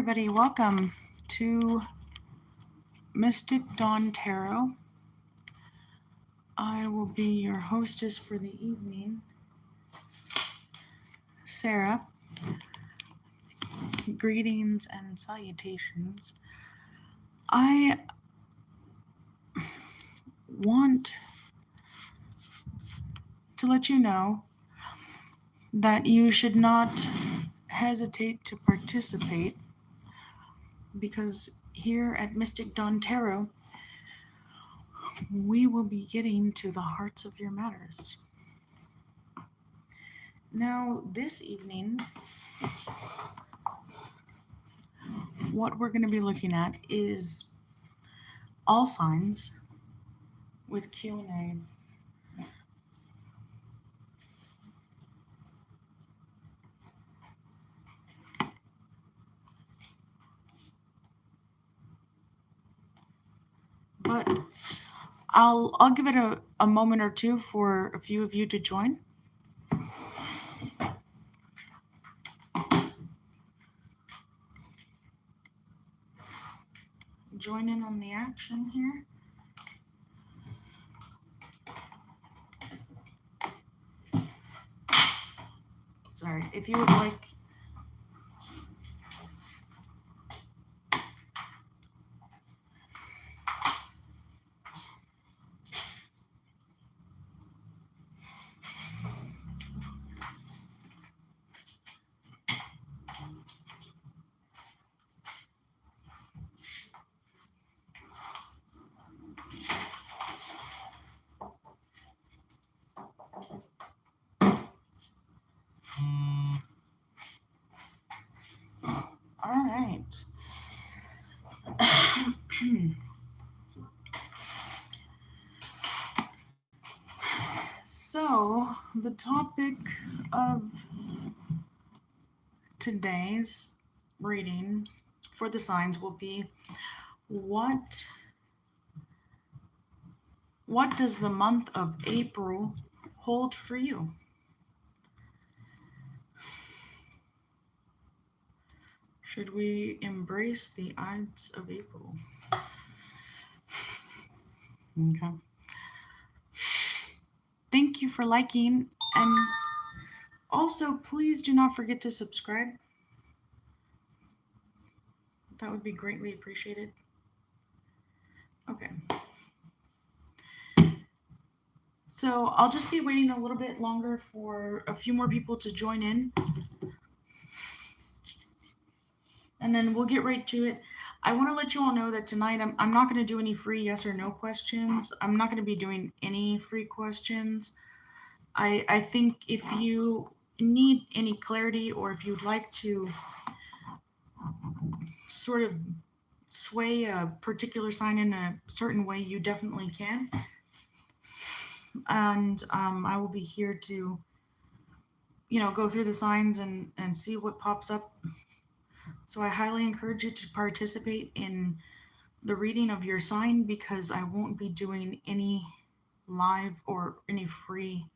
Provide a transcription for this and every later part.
everybody. Welcome to Mystic Dawn Tarot. I will be your hostess for the evening, Sarah. Greetings and salutations. I want to let you know that you should not hesitate to participate because here at Mystic Dawn Tarot, we will be getting to the hearts of your matters. Now, this evening, what we're going to be looking at is all signs with Q&A. But I'll give it a moment or two for a few of you to join. Join in on the action here. Sorry, if you would like. All right. So, the topic of today's reading for the signs will be what does the month of April hold for you? Should we embrace the Ides of April? Okay. Thank you for liking, and also please do not forget to subscribe. That would be greatly appreciated. Okay. So I'll just be waiting a little bit longer for a few more people to join in. And then we'll get right to it. I want to let you all know that tonight I'm not going to do any free yes or no questions. I'm not going to be doing any free questions. I think if you need any clarity or if you'd like to sort of sway a particular sign in a certain way, you definitely can. And I will be here to, go through the signs and see what pops up. So I highly encourage you to participate in the reading of your sign because I won't be doing any live or any free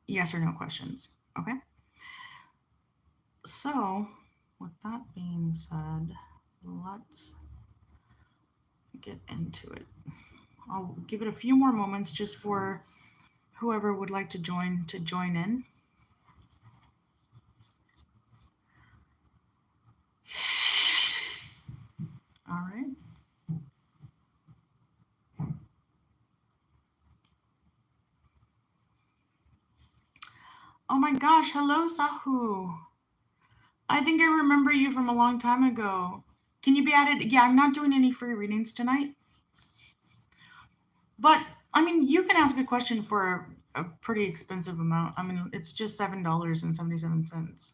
yes or no questions. Okay? So, with that being said, let's get into it. I'll give it a few more moments just for whoever would like to join in. All right. Oh my gosh, hello Sahu. I think I remember you from a long time ago. Can you be added? Yeah, I'm not doing any free readings tonight. But, I mean, you can ask a question for a pretty expensive amount. I mean, it's just $7.77.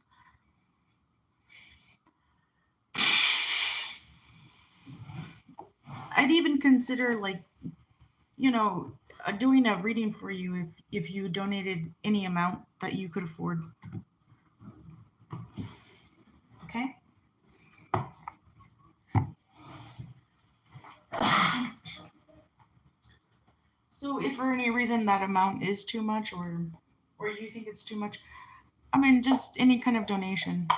I'd even consider, doing a reading for you if you donated any amount that you could afford. Okay? So if for any reason that amount is too much or you think it's too much, I mean, just any kind of donation.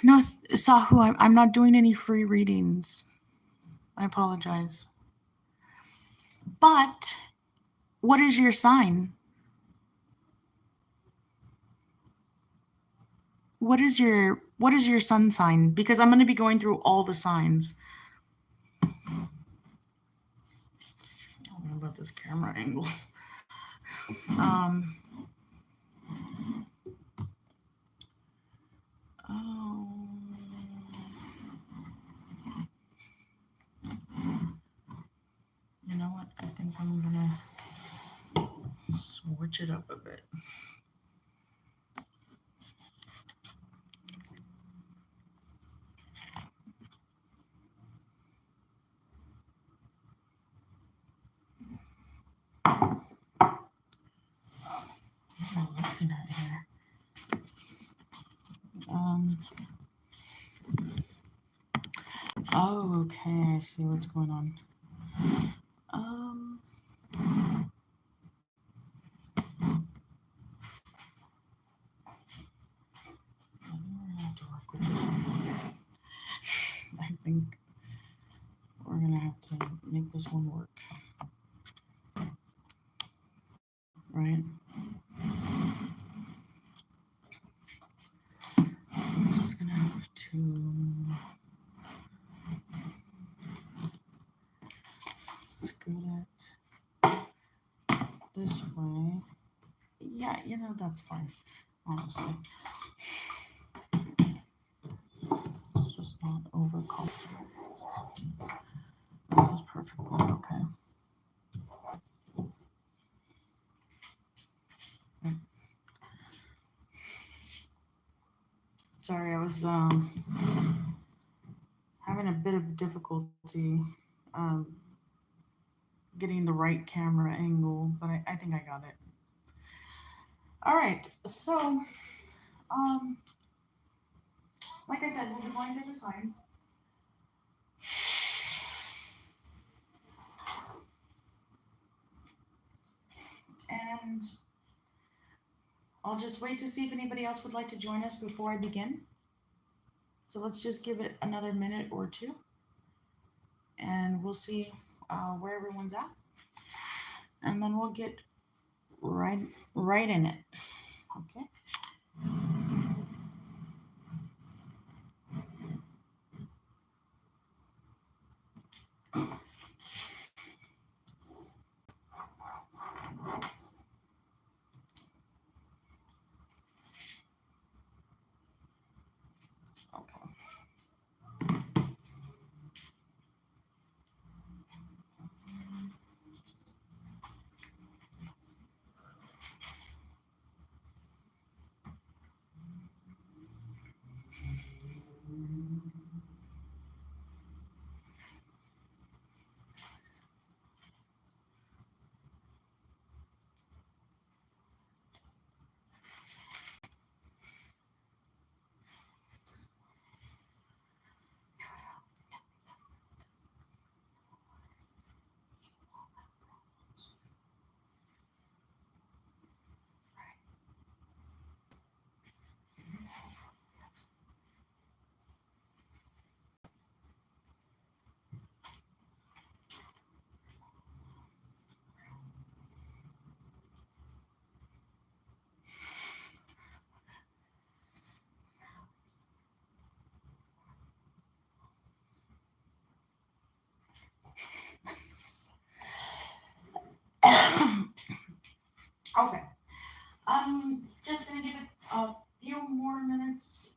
No, Sahu, I'm not doing any free readings. I apologize. But what is your sign? What is your sun sign? Because I'm going to be going through all the signs. I don't know about this camera angle. Um. Oh. You know what? I think I'm gonna switch it up a bit. What am I looking at here? Oh, okay. I see what's going on. I have to work with this. I think we're gonna have to make this one work. Right? I'm just gonna have to scoot it this way. Yeah, that's fine, honestly. It's just not overcomplicated. This is perfectly okay. Sorry, I was having a bit of difficulty getting the right camera angle, but I think I got it. All right, so like I said, we'll be going through the signs. And I'll just wait to see if anybody else would like to join us before I begin. So let's just give it another minute or two, and we'll see where everyone's at, and then we'll get right in it. Okay. Okay. Okay. I'm just gonna give it a few more minutes.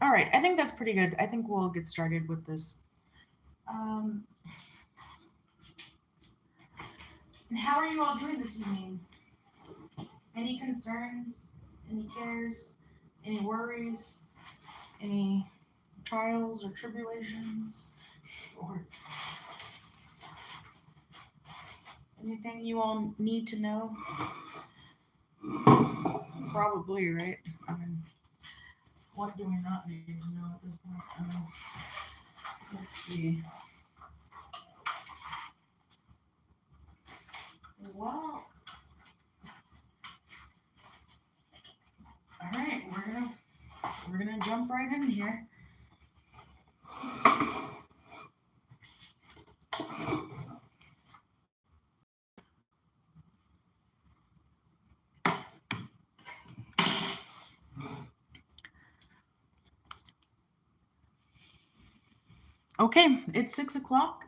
All right, I think that's pretty good. I think we'll get started with this. Um, and how are you all doing this evening? Any concerns? Any cares? Any worries? Any trials or tribulations? Or anything you all need to know? Probably, right? I mean, what do we not need to know at this point? Let's see. Well, all right, we're gonna jump right in here. Okay, it's 6 o'clock,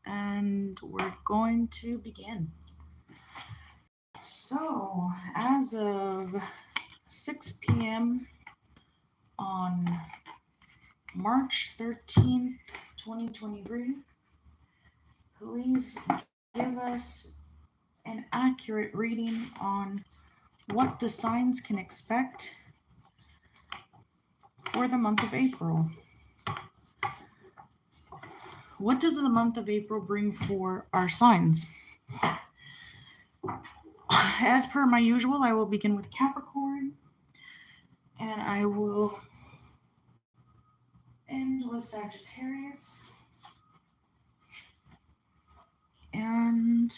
and we're going to begin. So, as of 6 p.m. on March 13th, 2023, please give us an accurate reading on what the signs can expect for the month of April. What does the month of April bring for our signs? As per my usual, I will begin with Capricorn, and I will end with Sagittarius, and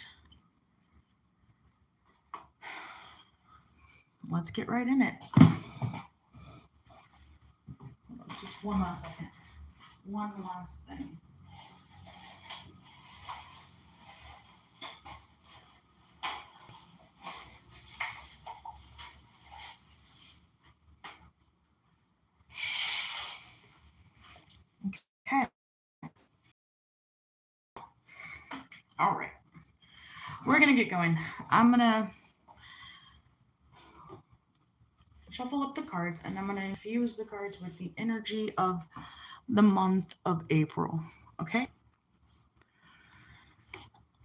let's get right in it. Just one last second. One last thing. Okay. All right. We're going to get going. I'm going to shuffle up the cards, and I'm going to infuse the cards with the energy of the month of April. Okay?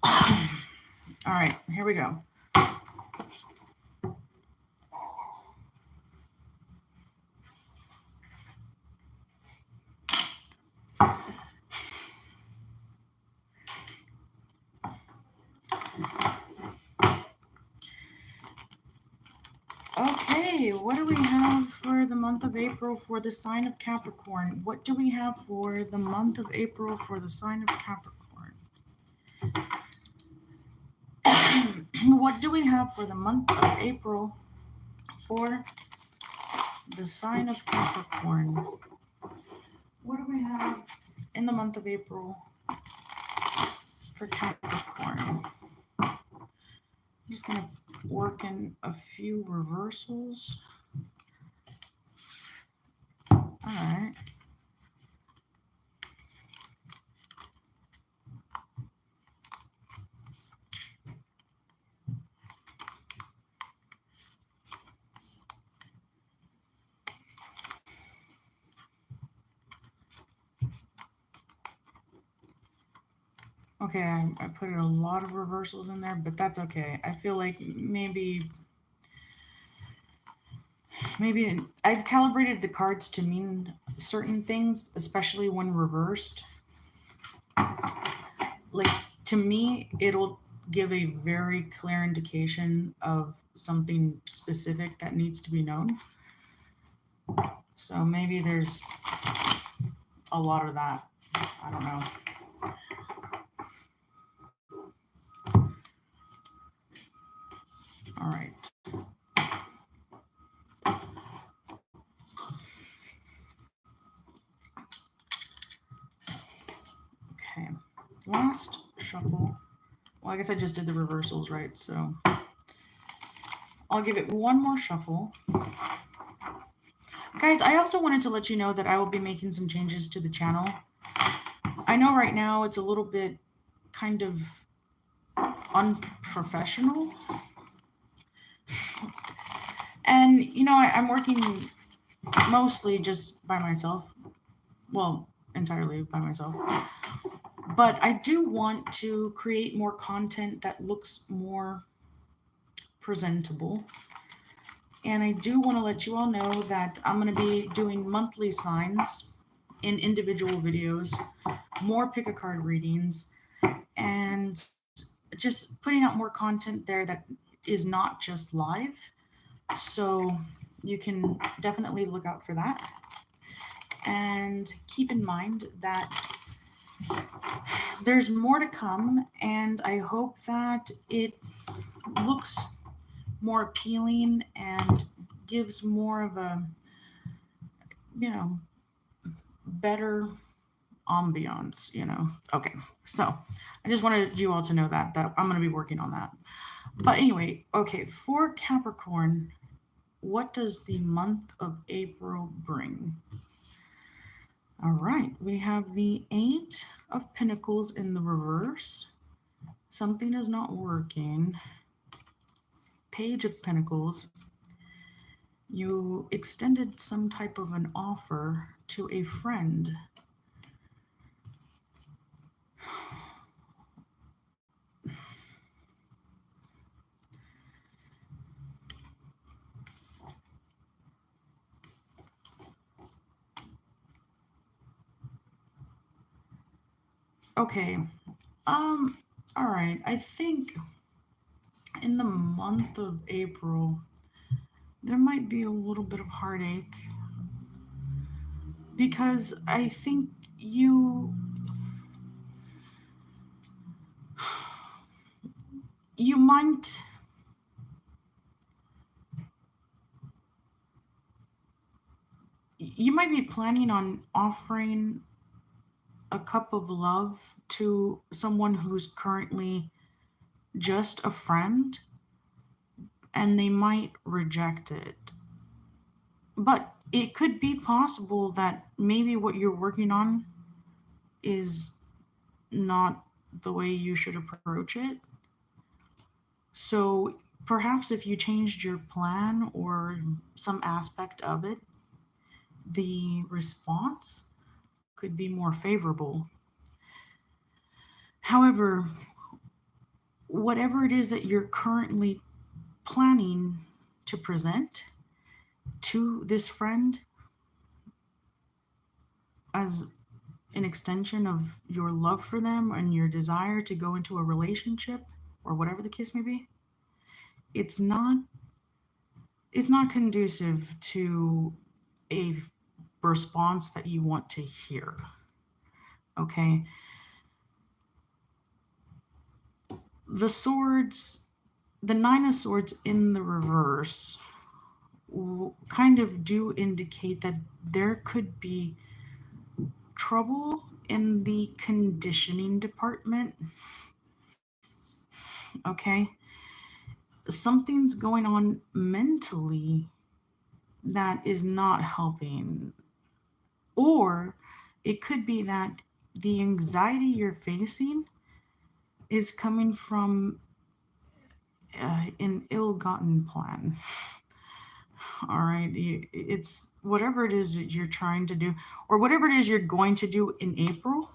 All right, here we go. Okay, what do we have for the month of April for the sign of Capricorn? What do we have for the month of April for the sign of Capricorn? What do we have for the month of April for the sign of Capricorn? What do we have in the month of April for Capricorn? I'm just going to work in a few reversals. All right. Okay, I put a lot of reversals in there, but that's okay. I feel like maybe I've calibrated the cards to mean certain things, especially when reversed. Like, to me, it'll give a very clear indication of something specific that needs to be known. So maybe there's a lot of that. I don't know. All right. Okay. Last shuffle. Well, I guess I just did the reversals, right? So I'll give it one more shuffle. Guys, I also wanted to let you know that I will be making some changes to the channel. I know right now it's a little bit kind of unprofessional. And I'm working mostly just by myself. Well, entirely by myself. But I do want to create more content that looks more presentable. And I do want to let you all know that I'm going to be doing monthly signs in individual videos, more pick a card readings, and just putting out more content there that is not just live. So you can definitely look out for that. And keep in mind that there's more to come, and I hope that it looks more appealing and gives more of a, you know, better ambiance. Okay, so I just wanted you all to know that I'm going to be working on that. But anyway, okay, for Capricorn, what does the month of April bring? All right, we have the Eight of Pentacles in the reverse. Something is not working. Page of Pentacles. You extended some type of an offer to a friend. Okay. All right. I think in the month of April, there might be a little bit of heartache because I think you might be planning on offering a cup of love to someone who's currently just a friend, and they might reject it. But it could be possible that maybe what you're working on is not the way you should approach it. So perhaps if you changed your plan or some aspect of it, the response could be more favorable. However, whatever it is that you're currently planning to present to this friend as an extension of your love for them and your desire to go into a relationship or whatever the case may be, it's not conducive to a response that you want to hear. Okay? The swords, the Nine of Swords in the reverse kind of do indicate that there could be trouble in the conditioning department. Okay? Something's going on mentally that is not helping. Or it could be that the anxiety you're facing is coming from an ill-gotten plan. All right, it's whatever it is that you're trying to do, or whatever it is you're going to do in April.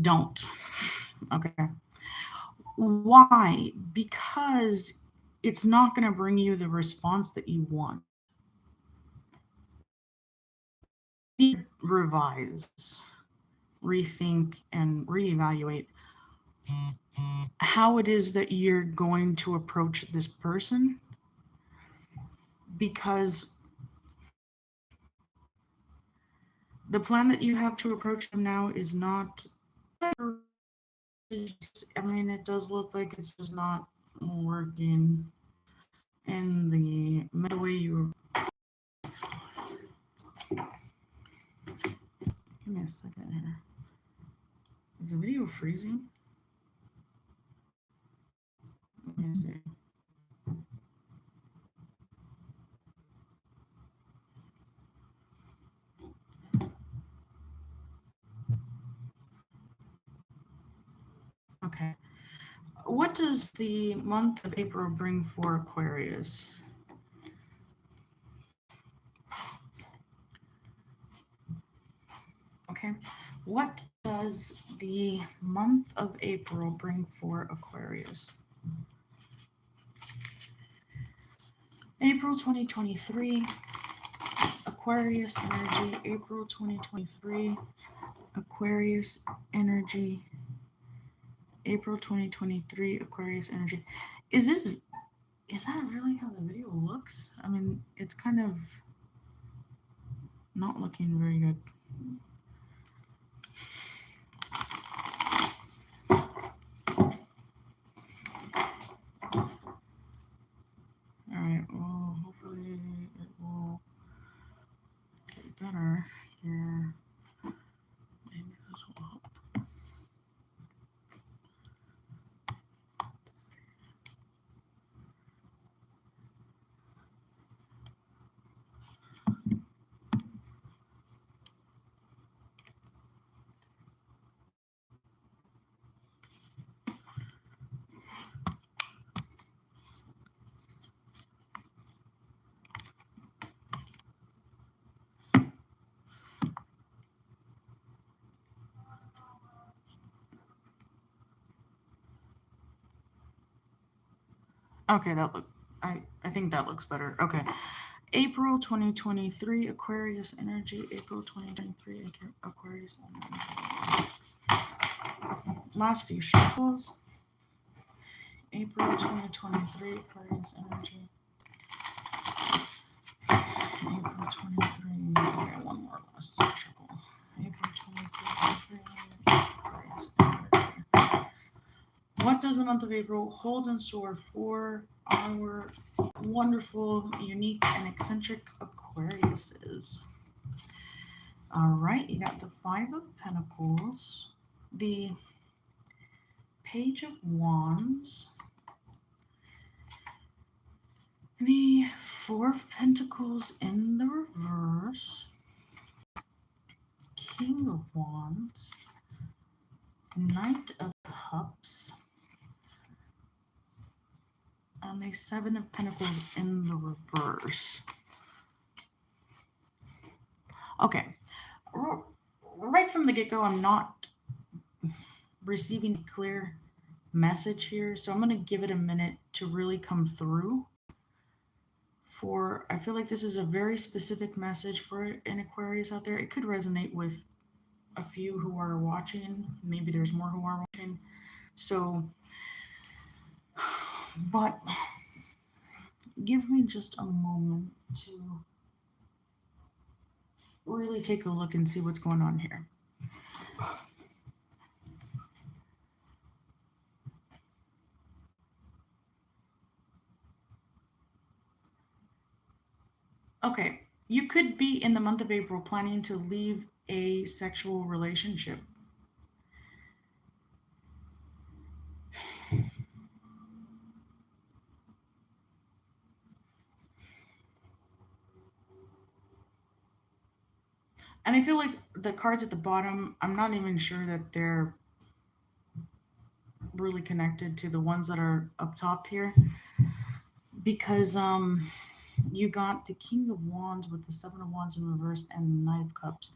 Don't. Okay. Why? Because it's not going to bring you the response that you want. Revise, rethink, and reevaluate how it is that you're going to approach this person, because the plan that you have to approach them now is not. I mean, it does look like it's just not working in the middle way you. Give me a second here. Is the video freezing? Let me see. Okay. What does the month of April bring for Aquarius? Okay. What does the month of April bring for Aquarius? April 2023, Aquarius energy. April 2023, Aquarius energy. April 2023, Aquarius energy. Is this, is that really how the video looks? I mean, it's kind of not looking very good. Alright, well, hopefully it will get better here. Maybe this will help. Okay, that look. I think that looks better. Okay. April 2023 Aquarius energy. April 2023 Aquarius energy. Last few shuffles. April 2023 Aquarius energy. April 23. Okay, one more last shuffle. April 23 Aquarius energy. What does the month of April hold in store for our wonderful, unique, and eccentric Aquariuses? All right, you got the Five of Pentacles, the Page of Wands, the Four of Pentacles in the reverse, King of Wands, Knight of Cups, and the Seven of Pentacles in the reverse. Okay, right from the get-go, I'm not receiving a clear message here, so I'm going to give it a minute to really come through. I feel like this is a very specific message for an Aquarius out there. It could resonate with a few who are watching. Maybe there's more who are watching. So, but give me just a moment to really take a look and see what's going on here. Okay, you could be in the month of April planning to leave a sexual relationship. And I feel like the cards at the bottom, I'm not even sure that they're really connected to the ones that are up top here, because you got the King of Wands with the Seven of Wands in reverse and the Knight of Cups.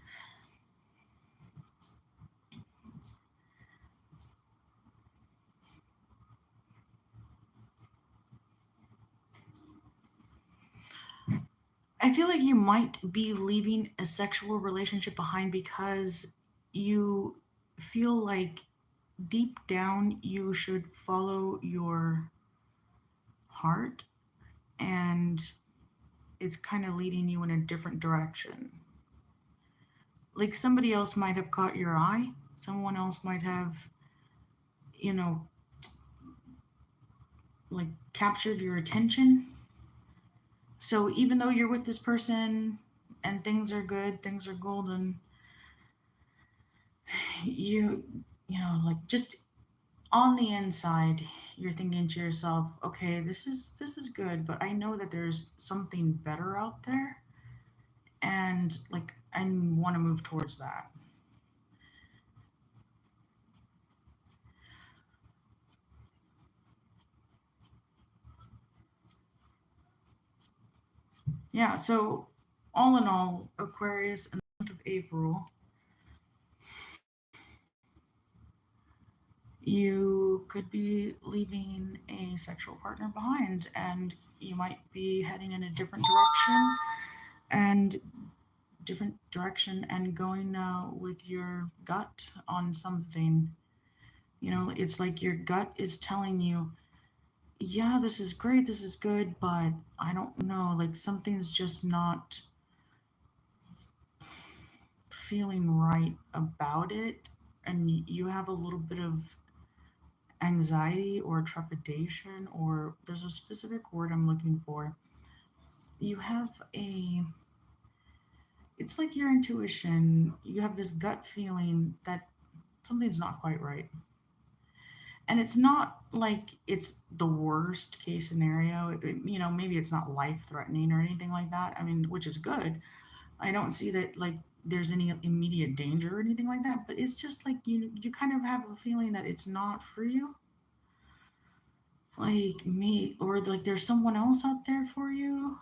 I feel like you might be leaving a sexual relationship behind because you feel like deep down you should follow your heart, and it's kind of leading you in a different direction. Like somebody else might have caught your eye, someone else might have, you know, like captured your attention. So even though you're with this person and things are good, things are golden, you you know, like just on the inside, you're thinking to yourself, okay, this is good, but I know that there's something better out there, and like I want to move towards that. Yeah, so all in all, Aquarius in the month of April, you could be leaving a sexual partner behind, and you might be heading in a and different direction and going with your gut on something. You know, it's like your gut is telling you, yeah, this is great, this is good, but I don't know, like something's just not feeling right about it. And you have a little bit of anxiety or trepidation, or there's a specific word I'm looking for. You have a, it's like your intuition, you have this gut feeling that something's not quite right. And it's not like it's the worst case scenario. You know, maybe it's not life threatening or anything like that. I mean, which is good. I don't see that like there's any immediate danger or anything like that. But it's just like you kind of have a feeling that it's not for you, like me, or like there's someone else out there for you.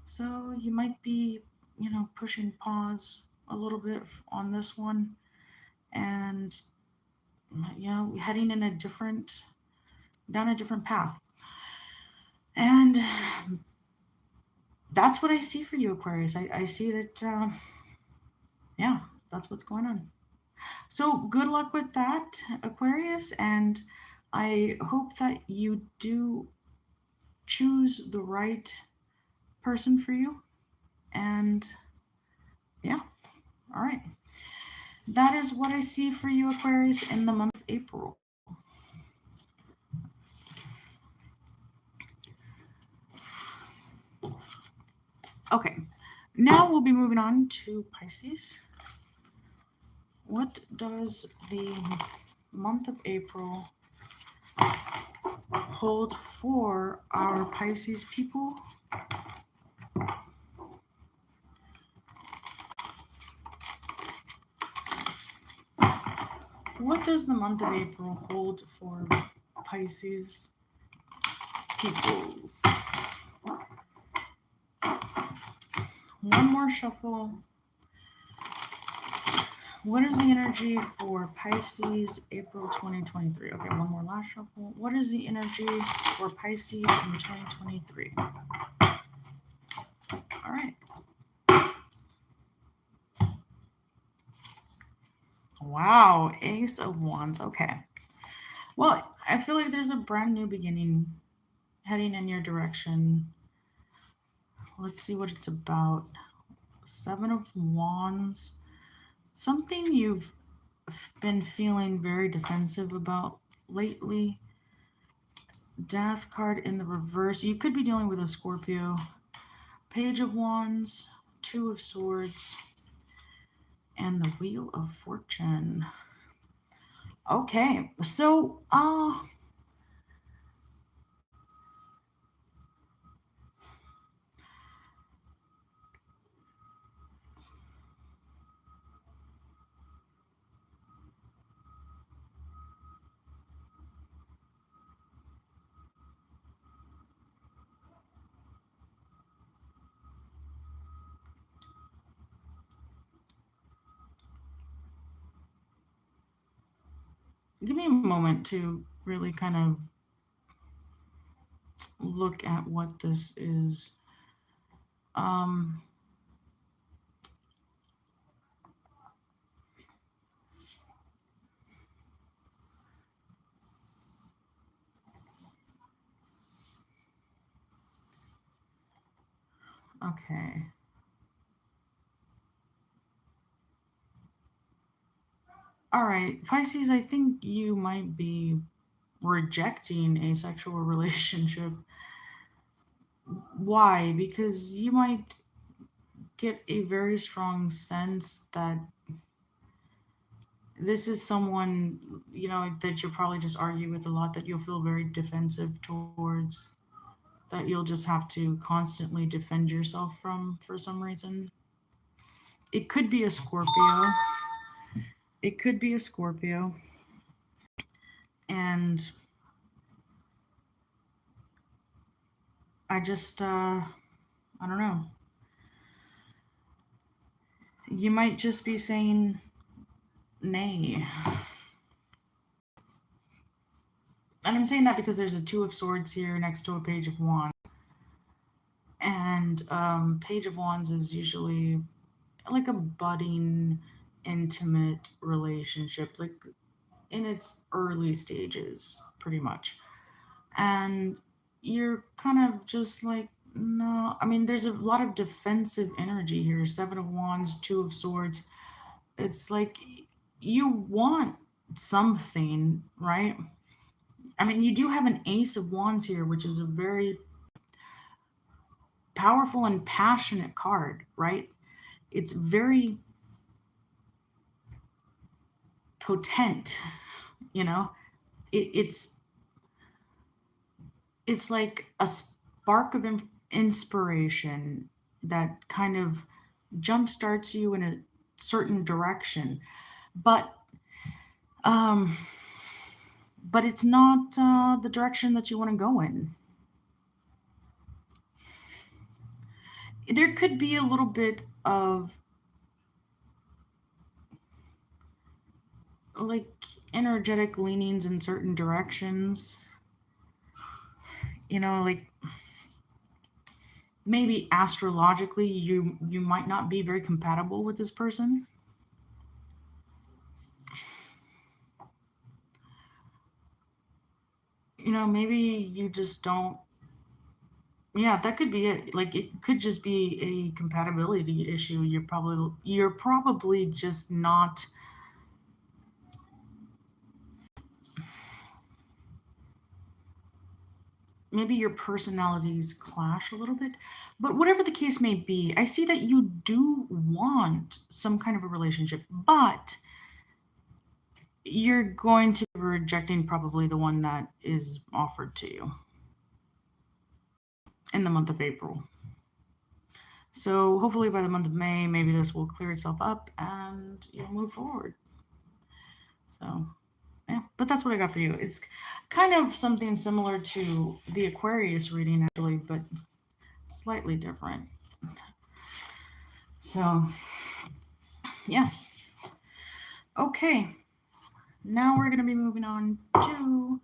So you might be, pushing pause a little bit on this one, and heading in a different down a different path. And that's what I see for you, Aquarius. I see that, yeah, that's what's going on. So good luck with that, Aquarius. And I hope that you do choose the right person for you. And yeah, all right. That is what I see for you, Aquarius, in the month of April. Okay, now we'll be moving on to Pisces. What does the month of April hold for our Pisces people? What does the month of April hold for Pisces peoples? One more shuffle. What is the energy for Pisces April 2023? Okay, one more last shuffle. What is the energy for Pisces in 2023? All right. Wow, Ace of Wands. Okay. Well, I feel like there's a brand new beginning heading in your direction. Let's see what it's about. Seven of Wands. Something you've been feeling very defensive about lately. Death card in the reverse. You could be dealing with a Scorpio. Page of Wands, Two of Swords, and the Wheel of Fortune. Okay, so give me a moment to really kind of look at what this is. Um, okay. All right, Pisces, I think you might be rejecting a sexual relationship. Why? Because you might get a very strong sense that this is someone, that you'll probably just argue with a lot, that you'll feel very defensive towards, that you'll just have to constantly defend yourself from for some reason. It could be a Scorpio. It could be a Scorpio. And I just, I don't know. You might just be saying nay. And I'm saying that because there's a Two of Swords here next to a Page of Wands. And Page of Wands is usually like a budding, intimate relationship, like in its early stages, pretty much. And you're kind of just like, no. I mean, there's a lot of defensive energy here. Seven of Wands, Two of Swords. It's like you want something, right? I mean, you do have an Ace of Wands here, which is a very powerful and passionate card, right? It's very potent, you know? It's like a spark of inspiration that kind of jumpstarts you in a certain direction. But um but it's not the direction that you want to go in. There could be a little bit of like energetic leanings in certain directions, like maybe astrologically you might not be very compatible with this person. Maybe you just don't. Yeah, that could be it. Like it could just be a compatibility issue. You're probably just not. Maybe your personalities clash a little bit. But whatever the case may be, I see that you do want some kind of a relationship, but you're going to be rejecting probably the one that is offered to you in the month of April. So hopefully by the month of May, maybe this will clear itself up and you'll move forward. So yeah, but that's what I got for you. It's kind of something similar to the Aquarius reading actually, but slightly different. So yeah. Okay. Now we're gonna be moving on to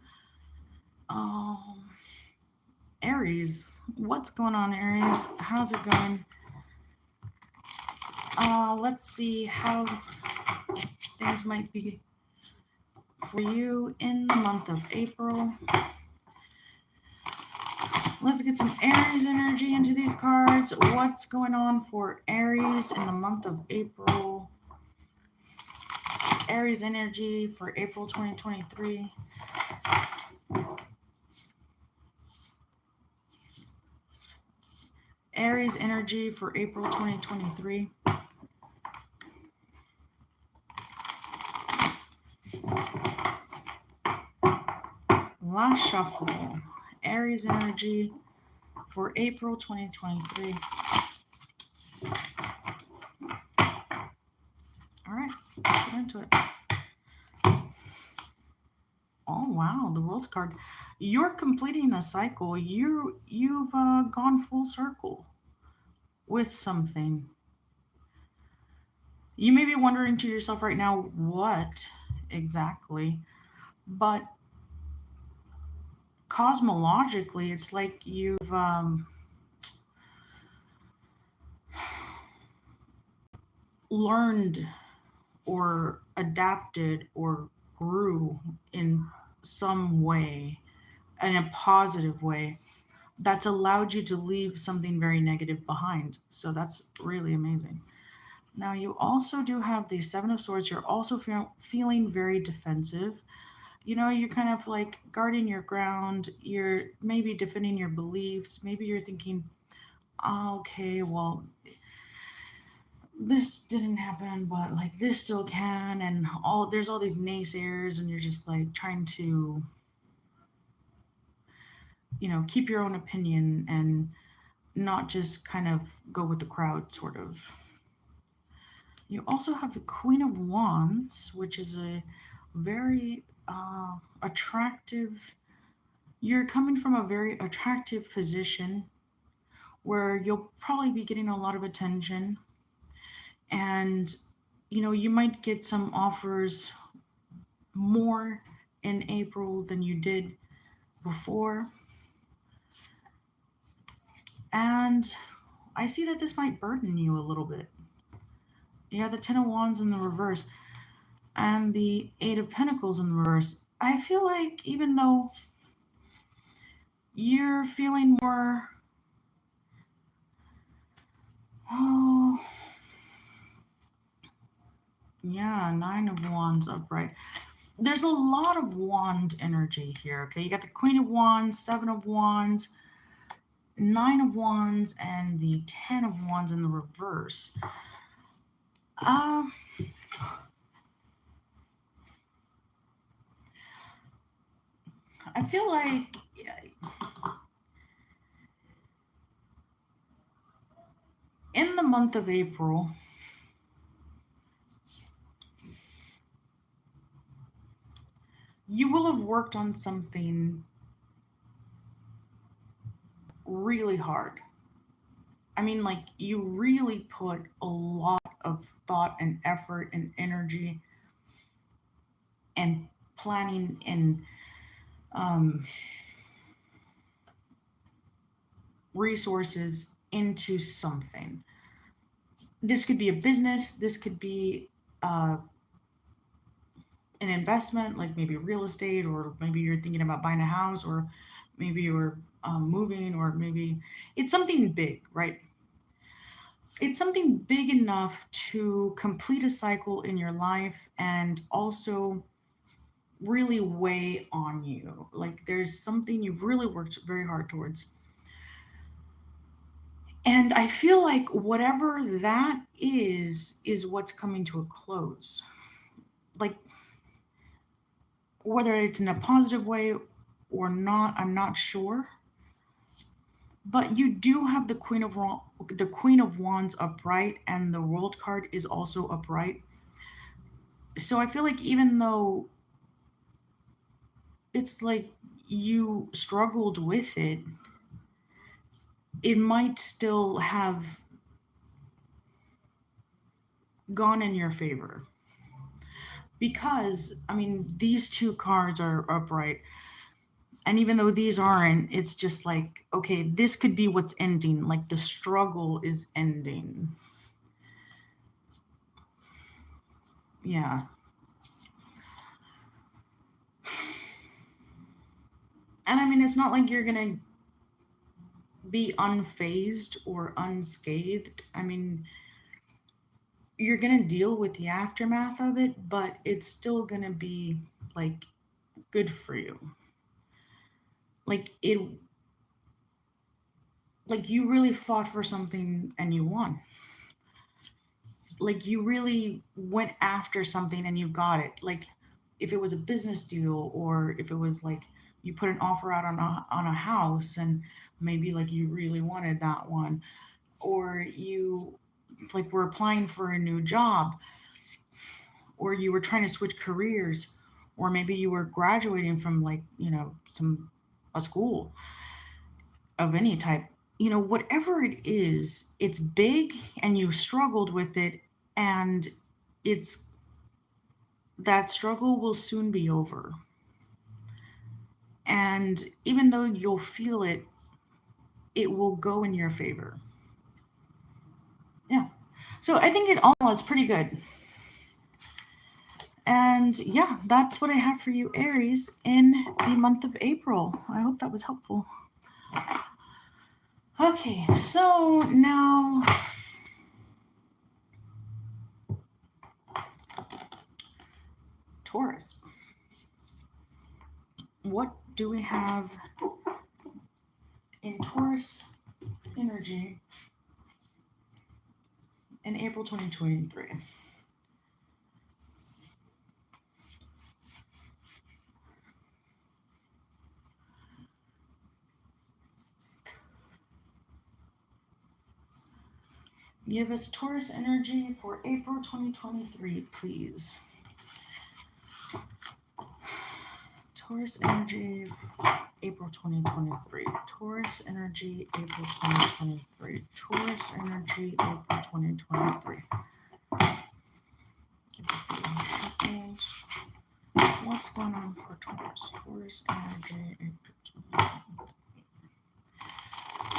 um Aries. What's going on, Aries? How's it going? Let's see how things might be for you in the month of April. Let's get some Aries energy into these cards. What's going on for Aries in the month of April? Aries energy for April 2023. Aries energy for April 2023. Last shuffle. Aries energy for April 2023. All right, let's get into it. Oh wow, the World card. You're completing a cycle. You've gone full circle with something. You may be wondering to yourself right now, what exactly? But cosmologically, it's like you've learned or adapted or grew in some way, in a positive way, that's allowed you to leave something very negative behind. So that's really amazing. Now, you also do have the Seven of Swords. You're also feeling very defensive. You're kind of like guarding your ground. You're maybe defending your beliefs. Maybe you're thinking, oh, okay, well, this didn't happen, but like this still can. And there's all these naysayers, and you're just like trying to, keep your own opinion and not just kind of go with the crowd, sort of. You also have the Queen of Wands, which is a very attractive. You're coming from a very attractive position where you'll probably be getting a lot of attention, and you might get some offers more in April than you did before. And I see that this might burden you a little bit. You have the Ten of Wands in the reverse and the Eight of Pentacles in the reverse. I feel like even though you're feeling more, oh, yeah, Nine of Wands upright. There's a lot of wand energy here, okay? You got the Queen of Wands, Seven of Wands, Nine of Wands, and the Ten of Wands in the reverse. I feel like in the month of April, you will have worked on something really hard. I mean, like, you really put a lot of thought and effort and energy and planning and um, resources into something. This could be a business, this could be uh, an investment, like maybe real estate, or maybe you're thinking about buying a house, or maybe you're moving, or maybe it's something big, right? It's something big enough to complete a cycle in your life and also really weigh on you. Like there's something you've really worked very hard towards. And I feel like whatever that is what's coming to a close. Like whether it's in a positive way or not, I'm not sure. But you do have the Queen of Wands upright, and the World card is also upright. So I feel like even though it's like you struggled with it, it might still have gone in your favor. Because, I mean, these two cards are upright. And even though these aren't, it's just like, okay, this could be what's ending. Like the struggle is ending. Yeah. And I mean, it's not like you're going to be unfazed or unscathed. I mean, you're going to deal with the aftermath of it, but it's still going to be like good for you. Like it, like you really fought for something and you won. Like you really went after something and you got it. Like if it was a business deal, or if it was like you put an offer out on a house and maybe like you really wanted that one, or you like were applying for a new job, or you were trying to switch careers, or maybe you were graduating from like, some a school of any type. Whatever it is, it's big and you struggled with it, and it's that struggle will soon be over. And even though you'll feel it, it will go in your favor. Yeah. So I think it's pretty good. And yeah, that's what I have for you, Aries, in the month of April. I hope that was helpful. Okay, so now Taurus. What do we have in Taurus energy in April 2023? Give us Taurus energy for April 2023, please. Taurus energy April 2023. Taurus energy, April 2023. Taurus energy, April 2023. Give it a few shuffles. What's going on for Taurus? Taurus energy, April 2023.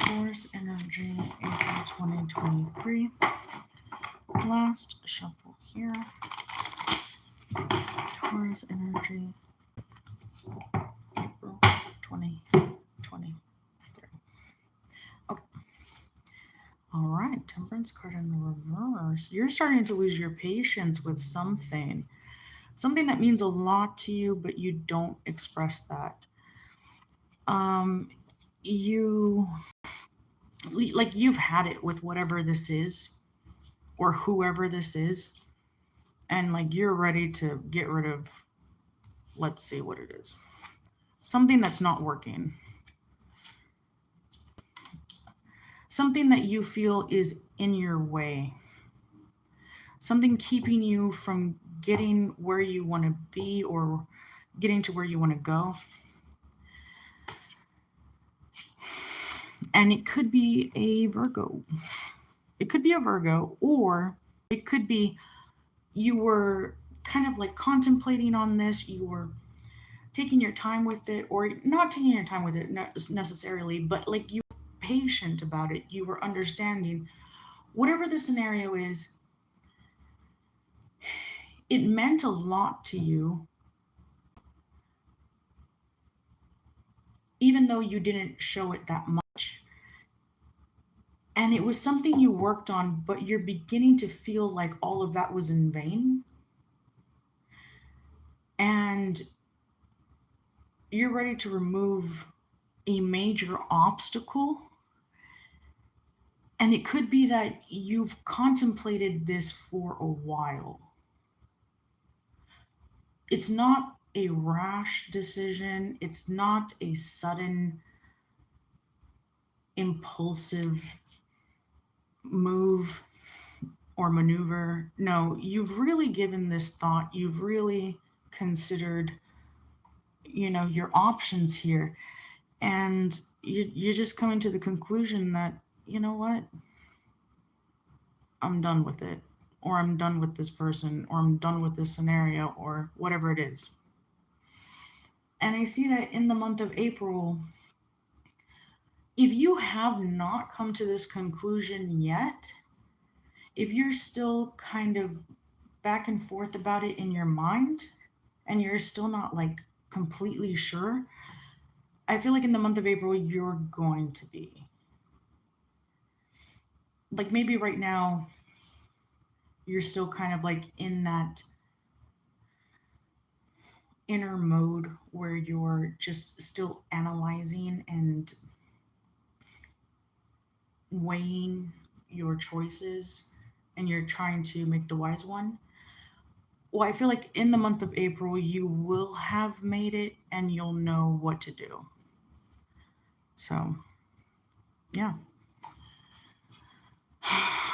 Taurus energy, April 2023. Last shuffle here. Taurus energy, April 2023. Okay. All right, Temperance card in the reverse. You're starting to lose your patience with something that means a lot to you, but you don't express that. You like you've had it with whatever this is or whoever this is, and like you're ready to get rid of, let's see what it is. Something that's not working. Something that you feel is in your way. Something keeping you from getting where you want to be or getting to where you want to go. And it could be a Virgo. It could be a Virgo, or it could be you were kind of like contemplating on this, you were taking your time with it, or not taking your time with it necessarily, but like you were patient about it, you were understanding. Whatever the scenario is, it meant a lot to you, even though you didn't show it that much. And it was something you worked on, but you're beginning to feel like all of that was in vain. And you're ready to remove a major obstacle. And it could be that you've contemplated this for a while. It's not a rash decision, it's not a sudden, impulsive move or maneuver. No, you've really given this thought, you've really considered, your options here. And you're just coming to the conclusion that, you know what? I'm done with it. Or I'm done with this person. Or I'm done with this scenario. Or whatever it is. And I see that in the month of April, if you have not come to this conclusion yet, if you're still kind of back and forth about it in your mind, and you're still not like completely sure, I feel like in the month of April, you're going to be. Like maybe right now, you're still kind of like in that inner mode where you're just still analyzing and weighing your choices and you're trying to make the wise one. Well, I feel like in the month of April, you will have made it and you'll know what to do. So, yeah.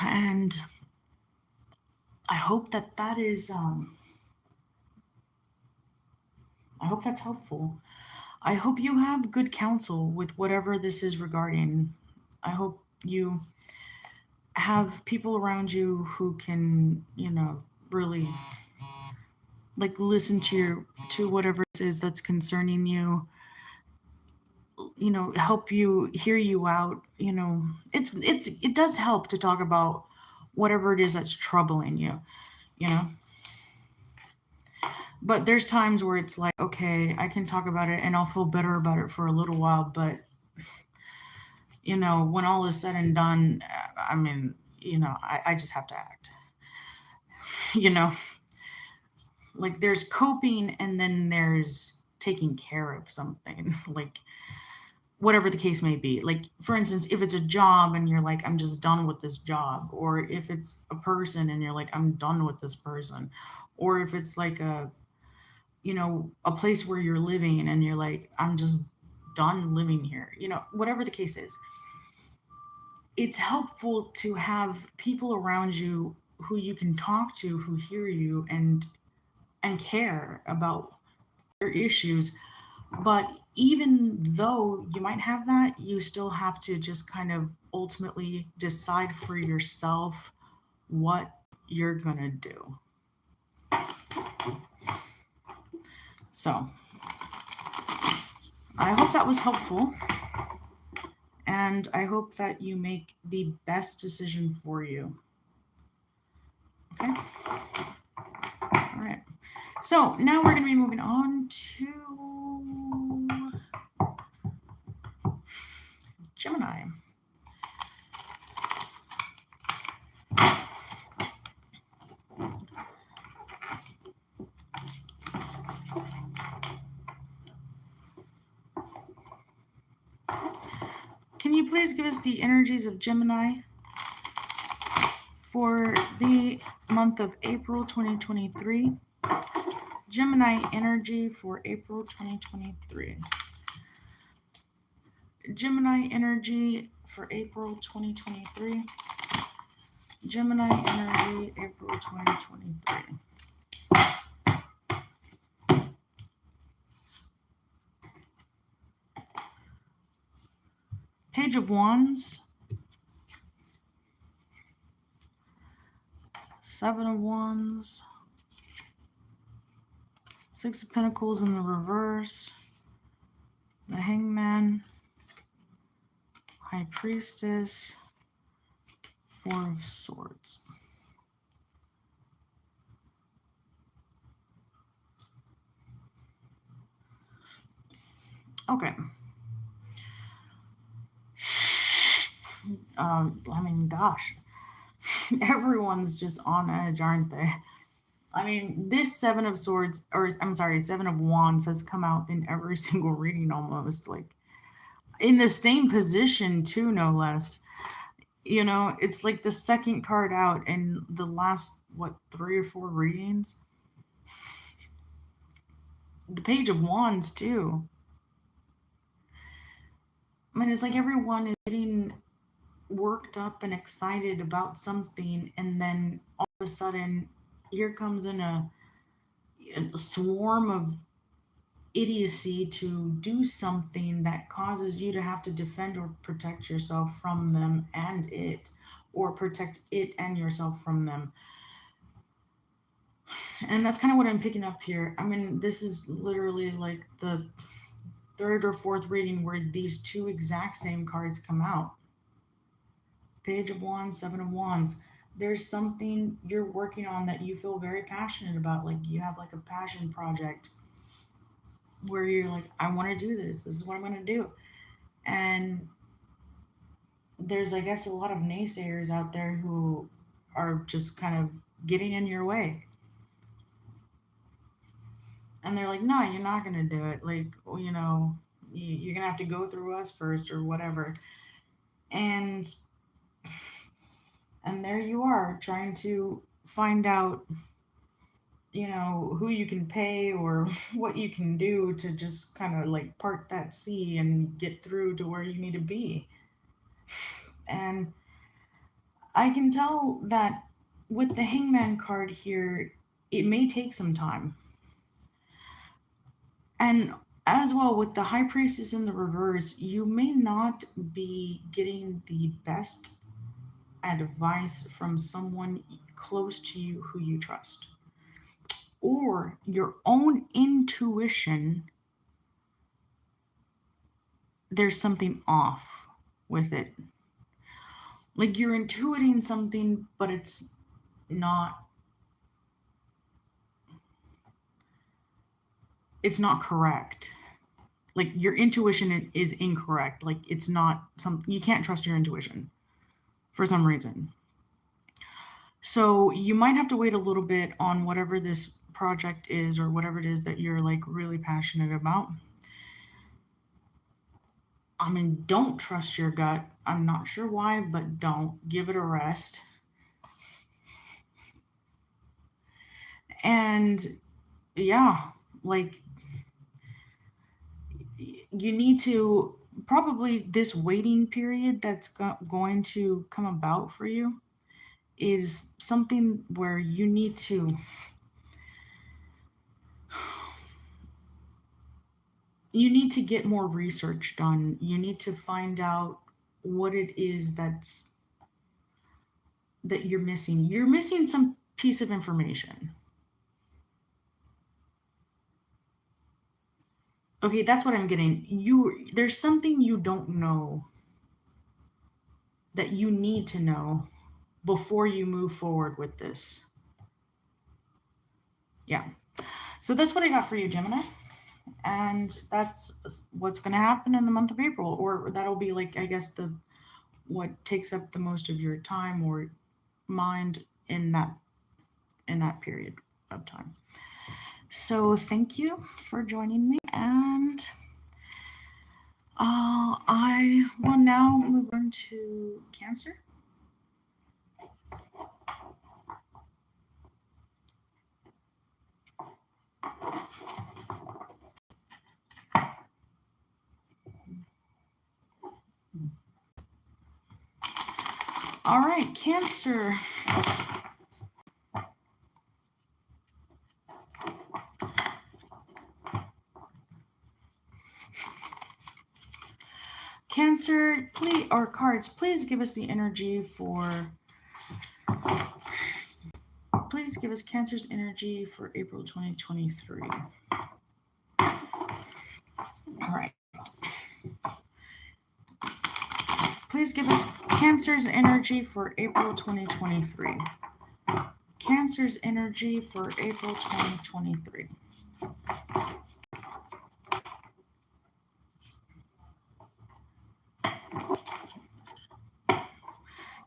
And I hope that is, I hope that's helpful. I hope you have good counsel with whatever this is regarding. I hope you have people around you who can, really like listen to whatever it is that's concerning you, help you, hear you out. It does help to talk about whatever it is that's troubling you, you know. But there's times where it's like, okay, I can talk about it and I'll feel better about it for a little while, but when all is said and done, I mean, I just have to act. you know like there's coping and then there's taking care of something, like whatever the case may be. Like for instance, if it's a job and you're like, I'm just done with this job, or if it's a person and you're like, I'm done with this person, or if it's like a place where you're living and you're like, I'm just done living here, whatever the case is. It's helpful to have people around you who you can talk to, who hear you and care about your issues, But even though you might have that, you still have to just kind of ultimately decide for yourself what you're going to do. So I hope that was helpful. And I hope that you make the best decision for you. Okay? All right. So now we're going to be moving on to Gemini. Can you please give us the energies of Gemini for the month of April 2023? Gemini energy for April 2023. Gemini energy for April 2023. Gemini energy, April 2023. Page of Wands. Seven of Wands. Six of Pentacles in the reverse. The Hangman. High Priestess. Four of Swords. Okay. I mean, gosh, everyone's just on edge, aren't they? I mean, this Seven of Swords, or I'm sorry, Seven of Wands has come out in every single reading almost, like in the same position too, no less. You know, it's like the second card out in the last, what, 3 or 4 readings? The Page of Wands too. I mean, it's like everyone is getting worked up and excited about something, and then all of a sudden, here comes in a swarm of idiocy to do something that causes you to have to defend or protect yourself from them and it, or protect it and yourself from them. And that's kind of what I'm picking up here. I mean, this is literally like the third or fourth reading where these two exact same cards come out. Page of Wands, Seven of Wands. There's something you're working on that you feel very passionate about. Like you have like a passion project where you're like, I want to do this. This is what I'm going to do. And there's, I guess, a lot of naysayers out there who are just kind of getting in your way. And they're like, no, you're not going to do it. Like, well, you know, you're going to have to go through us first or whatever. And there you are trying to find out, you know, who you can pay or what you can do to just kind of like part that sea and get through to where you need to be. And I can tell that with the Hangman card here, it may take some time. And as well, with the High Priestess in the reverse, you may not be getting the best advice from someone close to you who you trust. Or your own intuition, there's something off with it. Like you're intuiting something, but it's not correct. Like your intuition is incorrect. Like it's not you can't trust your intuition for some reason. So you might have to wait a little bit on whatever this project is or whatever it is that you're like really passionate about. I mean, don't trust your gut. I'm not sure why, but don't. Give it a rest. And yeah, like you need to probably this waiting period that's going to come about for you is something where you need to you need to get more research done. You need to find out what it is that you're missing. You're missing some piece of information. Okay, that's what I'm getting. There's something you don't know that you need to know before you move forward with this. Yeah. So that's what I got for you, Gemini. And that's what's going to happen in the month of April, or that'll be like, I guess, the what takes up the most of your time or mind in that period of time. So thank you for joining me, and I will now move on to Cancer. All right, Cancer. Cancer, please, or cards, please give us the energy for. Please give us Cancer's energy for April 2023. All right. Please give us Cancer's energy for April 2023. Cancer's energy for April 2023.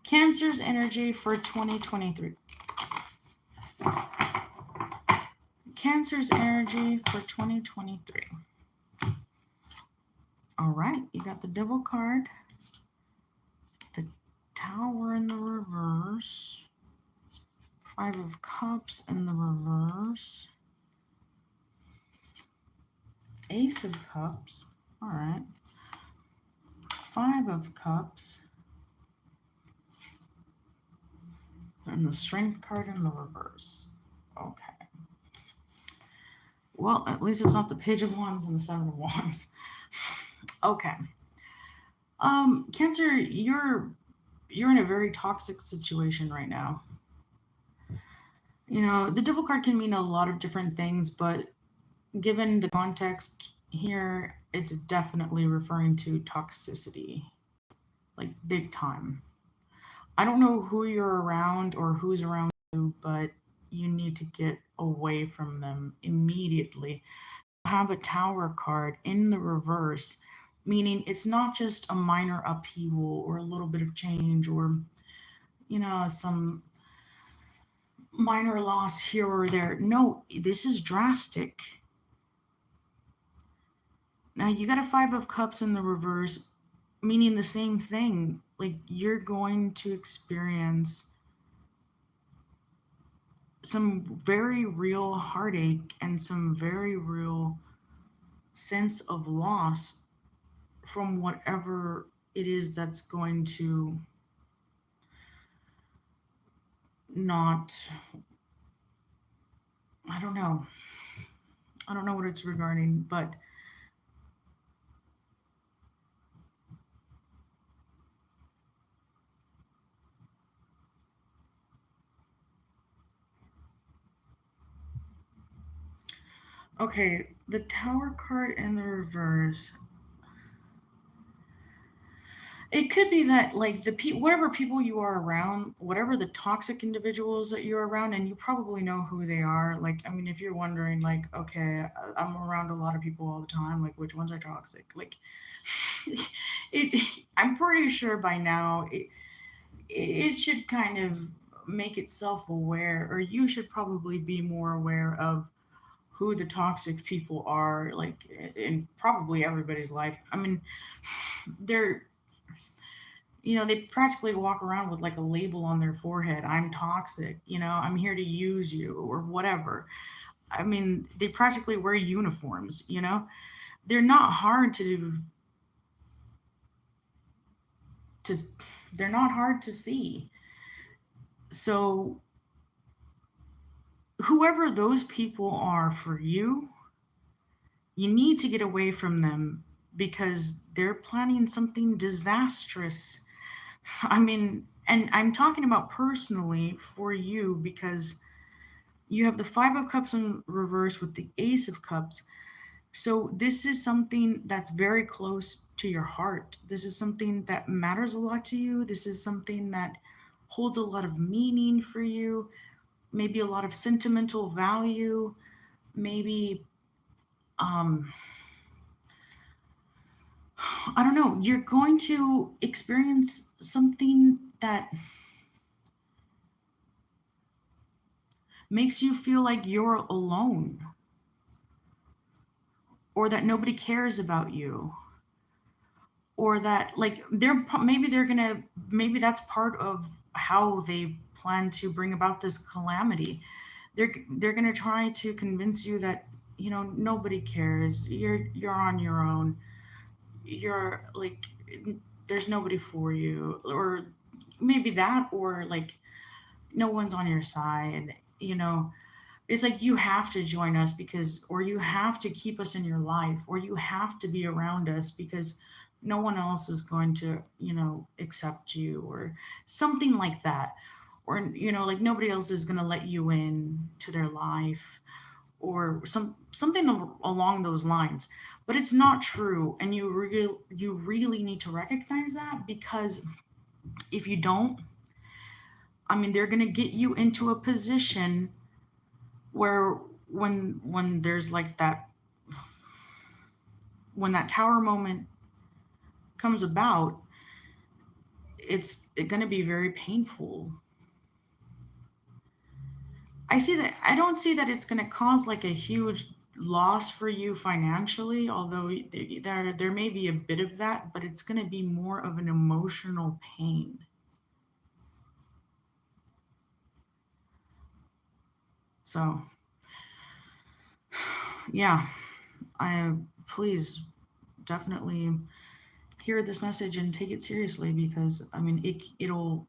Cancer's energy for 2023. Cancer's energy for 2023. All right, you got the Devil card, the Tower in the reverse, Five of Cups in the reverse, Ace of Cups. All right, Five of Cups, and the Strength card in the reverse. Okay. Well, at least it's not the Page of Wands and the Seven of Wands. Okay. Cancer, you're in a very toxic situation right now. You know, the Devil card can mean a lot of different things, but given the context here, it's definitely referring to toxicity, like big time. I don't know who you're around or who's around you, but you need to get away from them immediately. Have a Tower card in the reverse, meaning it's not just a minor upheaval or a little bit of change or, some minor loss here or there. No, this is drastic. Now you got a Five of Cups in the reverse, meaning the same thing. Like you're going to experience some very real heartache and some very real sense of loss from whatever it is that's going to not, I don't know. I don't know what it's regarding, but okay, the Tower card in the reverse. It could be that like whatever people you are around, whatever the toxic individuals that you're around, and you probably know who they are. Like, I mean, if you're wondering, like, okay, I'm around a lot of people all the time. Like, which ones are toxic? Like, it. I'm pretty sure by now it should kind of make itself aware, or you should probably be more aware of who the toxic people are, like in probably everybody's life. I mean, they're they practically walk around with like a label on their forehead. I'm toxic, I'm here to use you or whatever. I mean, they practically wear uniforms. They're not hard to they're not hard to see. So whoever those people are for you, You need to get away from them because they're planning something disastrous. I mean, and I'm talking about personally for you because you have the Five of Cups in reverse with the Ace of Cups. So, this is something that's very close to your heart. This is something that matters a lot to you. This is something that holds a lot of meaning for you, maybe a lot of sentimental value, maybe, um, I don't know, you're going to experience something that makes you feel like you're alone or that nobody cares about you or that like maybe they're gonna maybe that's part of how they plan to bring about this calamity. They're gonna try to convince you that nobody cares, you're on your own, you're like there's nobody for you, or maybe that, or like no one's on your side. It's like you have to join us because, or you have to keep us in your life, or you have to be around us because no one else is going to, accept you, or something like that. Or, like nobody else is going to let you in to their life, or something along those lines. But it's not true. And you really need to recognize that, because if you don't, I mean, they're going to get you into a position where when there's like that, when that tower moment comes about, it's going to be very painful. I don't see that it's going to cause like a huge loss for you financially, although there may be a bit of that, but it's going to be more of an emotional pain. So yeah, I please definitely hear this message and take it seriously, because I mean it'll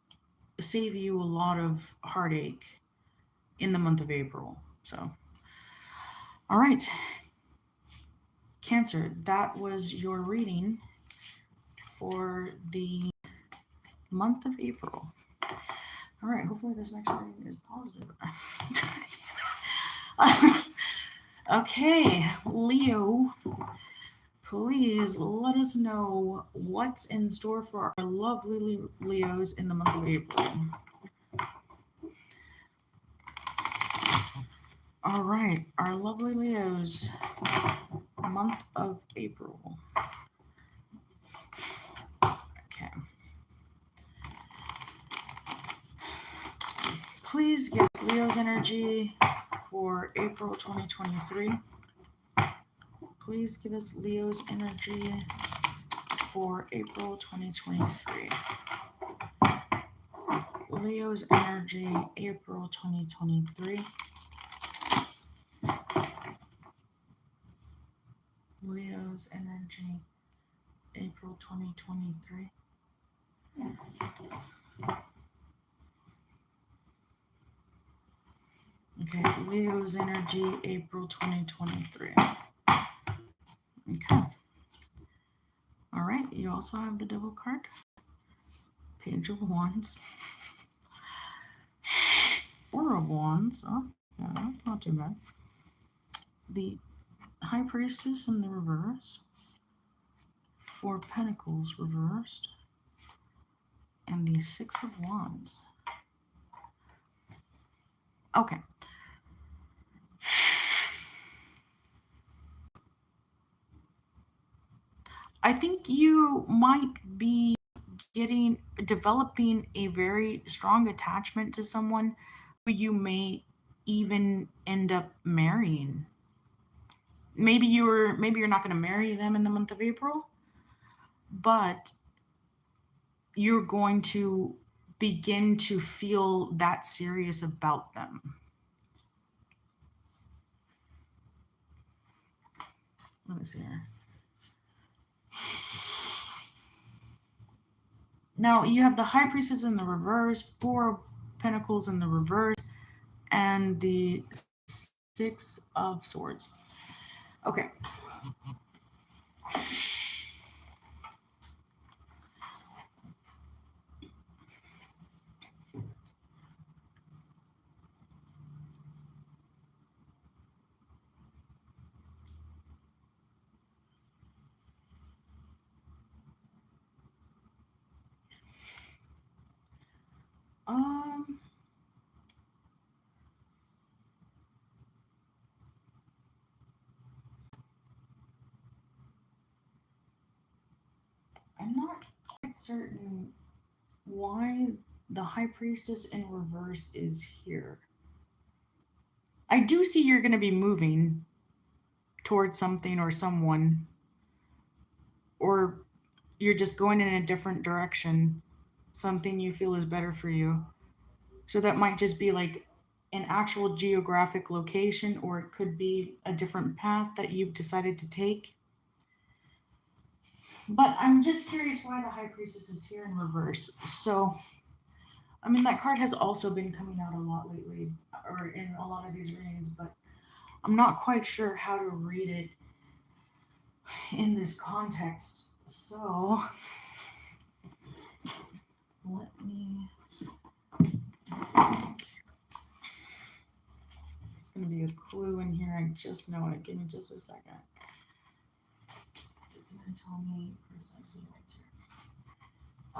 save you a lot of heartache in the month of April. So, all right, Cancer, that was your reading for the month of April. All right, hopefully this next reading is positive. Okay, Leo, please let us know what's in store for our lovely Leos in the month of April. All right, our lovely Leos, month of April. Okay. Please give Leo's energy for April 2023. Please give us Leo's energy for April 2023. Leo's energy, April 2023. Leo's energy, April 2023. Okay, Leo's energy, April 2023. Okay. All right, you also have the Devil card, Page of Wands, Four of Wands. Oh, yeah, not too bad. The High Priestess in the reverse, Four Pentacles reversed, and the Six of Wands. Okay. I think you might be developing a very strong attachment to someone who you may even end up marrying. Maybe you're not going to marry them in the month of April, but you're going to begin to feel that serious about them. Let me see here. Now you have the High Priestess in the reverse, Four of Pentacles in the reverse, and the Six of Swords. Okay. Um, I'm not quite certain why the High Priestess in reverse is here. I do see you're going to be moving towards something or someone, or you're just going in a different direction, something you feel is better for you. So that might just be like an actual geographic location, or it could be a different path that you've decided to take. But I'm just curious why the High Priestess is here in reverse. So, I mean, that card has also been coming out a lot lately, or in a lot of these readings, but I'm not quite sure how to read it in this context. So, let me. There's going to be a clue in here. I just know it. Give me just a second. It's going to tell me precisely what's here.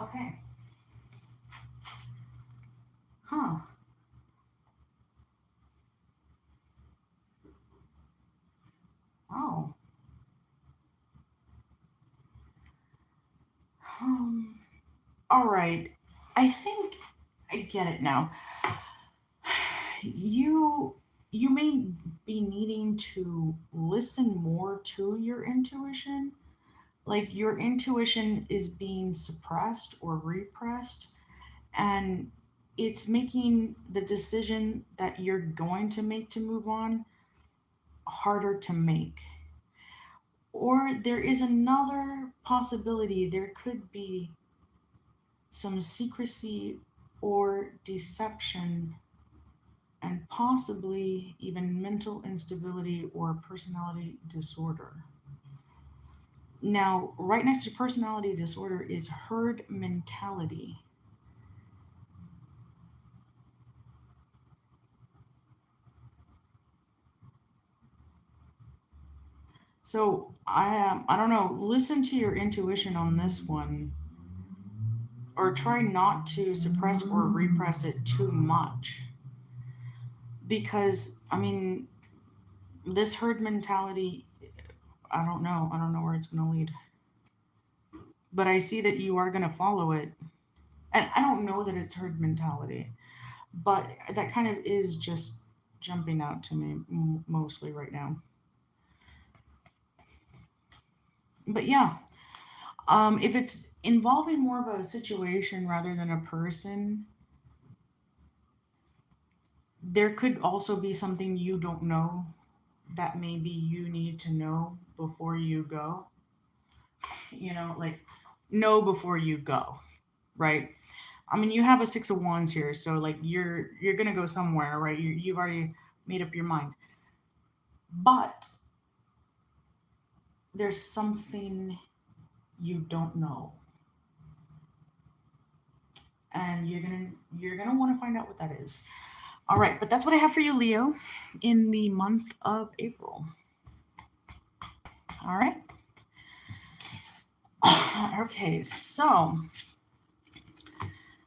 Okay. Huh. Oh. All right. I think I get it now. You you may be needing to listen more to your intuition. Like your intuition is being suppressed or repressed, and it's making the decision that you're going to make to move on harder to make. Or there is another possibility. There could be some secrecy or deception, and possibly even mental instability or personality disorder. Now, right next to personality disorder is herd mentality. So I don't know. Listen to your intuition on this one, or try not to suppress or repress it too much. Because I mean, this herd mentality, I don't know. I don't know where it's going to lead. But I see that you are going to follow it. And I don't know that it's herd mentality, but that kind of is just jumping out to me mostly right now. But yeah, if it's involving more of a situation rather than a person, there could also be something you don't know that maybe you need to know before you go. Like know before you go, right? I mean, you have a 6 of wands here, so like you're gonna go somewhere, right? You've already made up your mind, but there's something you don't know, and you're gonna want to find out what that is. All right, but that's what I have for you, Leo, in the month of April. All right. Okay, so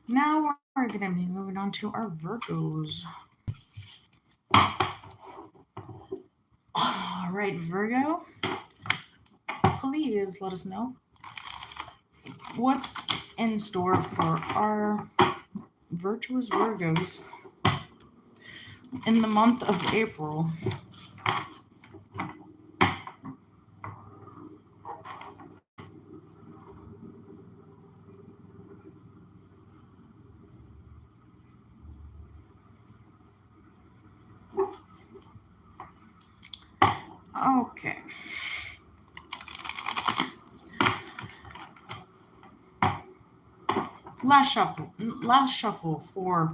now we're gonna be moving on to our Virgos. All right, Virgo, please let us know what's in store for our virtuous Virgos in the month of April. Okay. Last shuffle for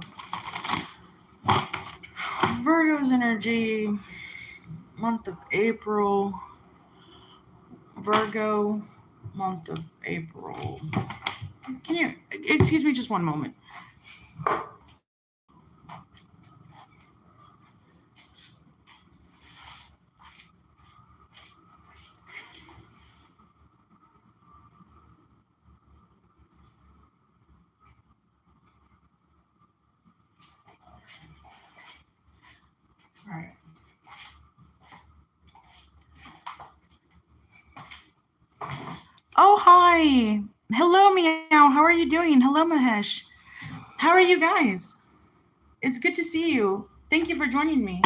Virgo's energy, month of April. Virgo, month of April. Can you excuse me just one moment? All right. Oh, hi. Hello, Meow. How are you doing? Hello, Mahesh. How are you guys? It's good to see you. Thank you for joining me.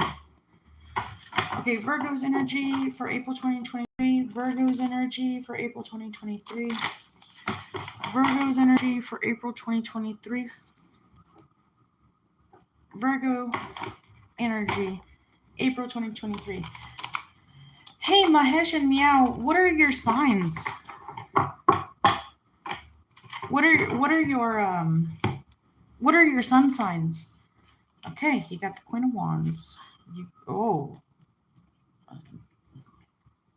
Okay, Virgo's energy for April 2023. Virgo's energy for April 2023. Virgo's energy for April 2023. Virgo energy, April 2023. Hey, Mahesh and Meow, what are your signs? What are your sun signs? Okay, you got the Queen of Wands. Oh,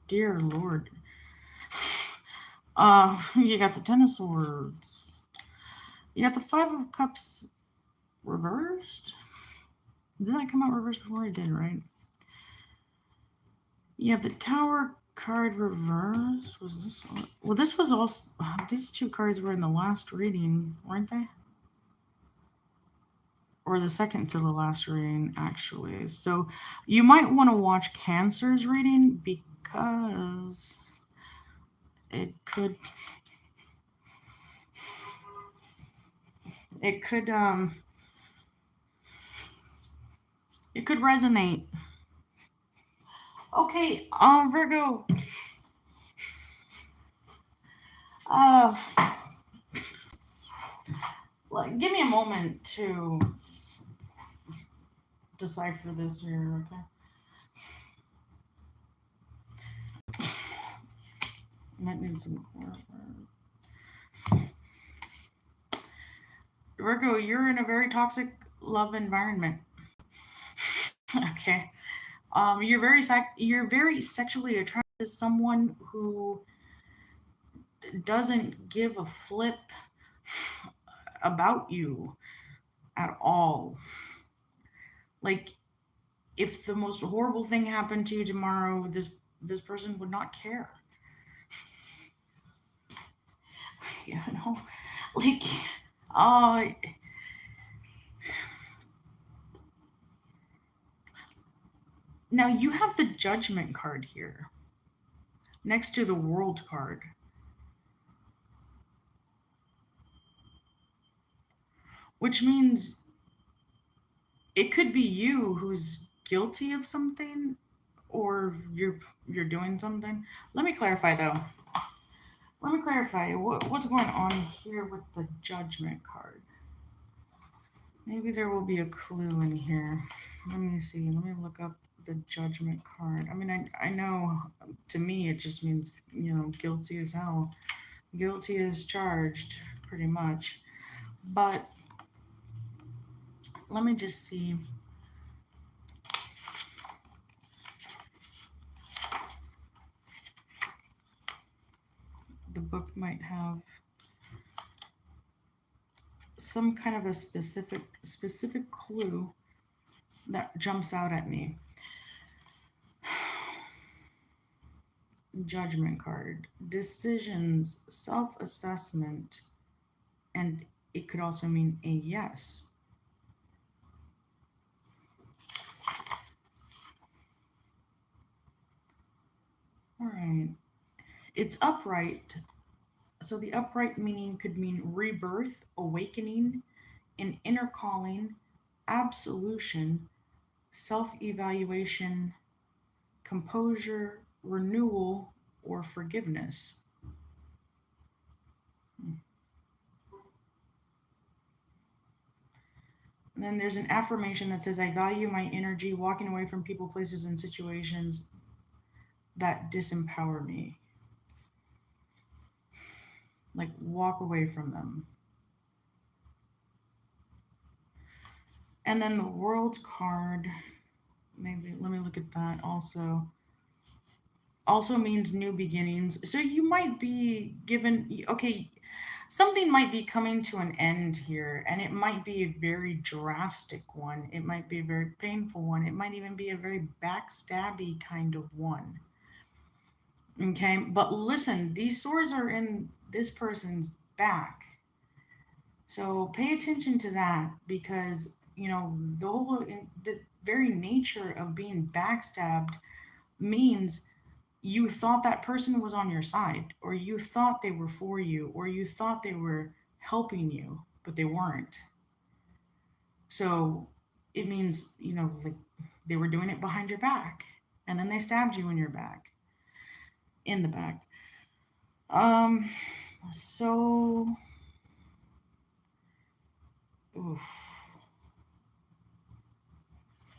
dear Lord. You got the Ten of Swords. You got the Five of Cups reversed. Did that come out reversed before? It did, right? You have the Tower card reverse. Was this one? Well, this was also. These two cards were in the last reading, weren't they? Or the second to the last reading, actually. So you might want to watch Cancer's reading because it could. It could. It could resonate. Okay, Virgo. Uh, give me a moment to decipher this here, okay? Might need some clarifier. Virgo, you're in a very toxic love environment. Okay. You're very sexually attracted to someone who doesn't give a flip about you at all. Like if the most horrible thing happened to you tomorrow, this person would not care. You know, like uh now you have the Judgment card here next to the World card, which means it could be you who's guilty of something or you're doing something. Let me clarify though. Let me clarify what's going on here with the Judgment card. Maybe there will be a clue in here. Let me see. Let me look up the Judgment card. I mean, I know to me it just means, guilty as hell. Guilty as charged, pretty much. But let me just see. The book might have some kind of a specific clue that jumps out at me. Judgment card, decisions, self-assessment, and it could also mean a yes. All right. It's upright. So the upright meaning could mean rebirth, awakening, an inner calling, absolution, self evaluation, composure, renewal, or forgiveness. And then there's an affirmation that says, I value my energy, walking away from people, places, and situations that disempower me. Like, walk away from them. And then the World card, maybe let me look at that also. also means new beginnings. So you might be given, okay, something might be coming to an end here, and it might be a very drastic one. It might be a very painful one. It might even be a very backstabby kind of one. Okay, but listen, these swords are in this person's back. So pay attention to that because, the very nature of being backstabbed means you thought that person was on your side, or you thought they were for you, or you thought they were helping you, but they weren't. So it means, like they were doing it behind your back and then they stabbed you in your back, in the back. Um, so, oof.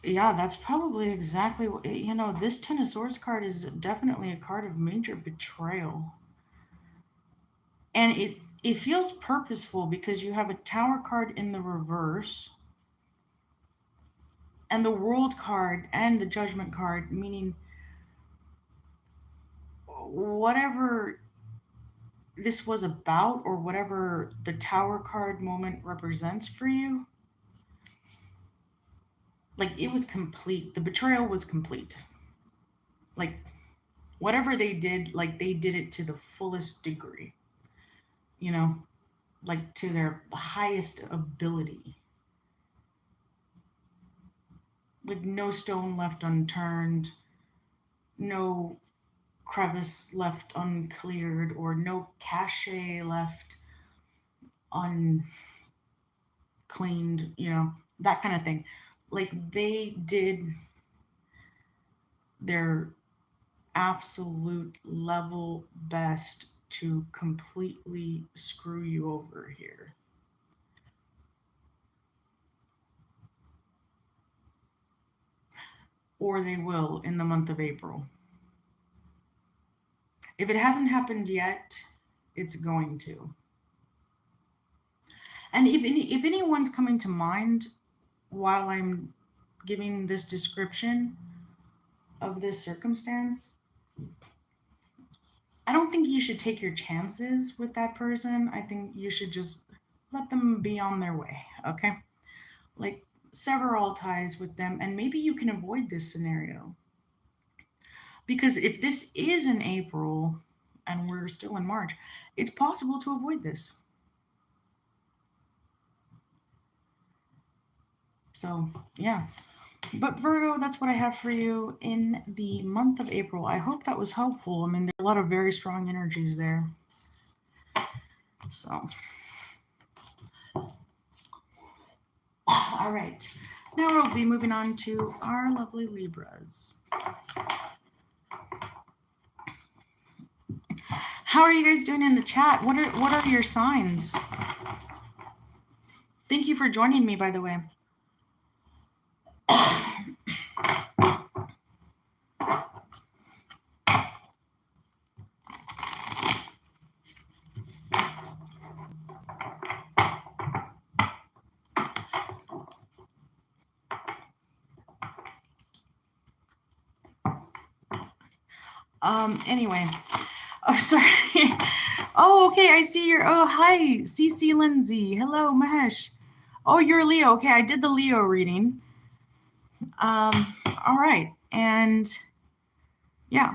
Yeah, that's probably exactly what, this Ten of Swords card is definitely a card of major betrayal. And it feels purposeful because you have a Tower card in the reverse and the World card and the Judgment card, meaning whatever this was about or whatever the Tower card moment represents for you, like it was complete. The betrayal was complete. Like whatever they did, like they did it to the fullest degree, you know, like to their highest ability. Like no stone left unturned, no crevice left uncleared, or no cachet left uncleaned, that kind of thing. Like they did their absolute level best to completely screw you over here. Or they will in the month of April. If it hasn't happened yet, it's going to. And if anyone's coming to mind while I'm giving this description of this circumstance, I don't think you should take your chances with that person. I think you should just let them be on their way, okay? Like sever all ties with them, and maybe you can avoid this scenario. Because if this is in April and we're still in March, it's possible to avoid this. So, yeah. But Virgo, that's what I have for you in the month of April. I hope that was helpful. I mean, there's a lot of very strong energies there. So, all right. Now we'll be moving on to our lovely Libras. How are you guys doing in the chat? What are your signs? Thank you for joining me, by the way. Anyway. Oh, sorry. Oh, okay. I see your. Oh, hi, CC Lindsay. Hello, Mahesh. Oh, you're Leo. Okay, I did the Leo reading. All right, and yeah.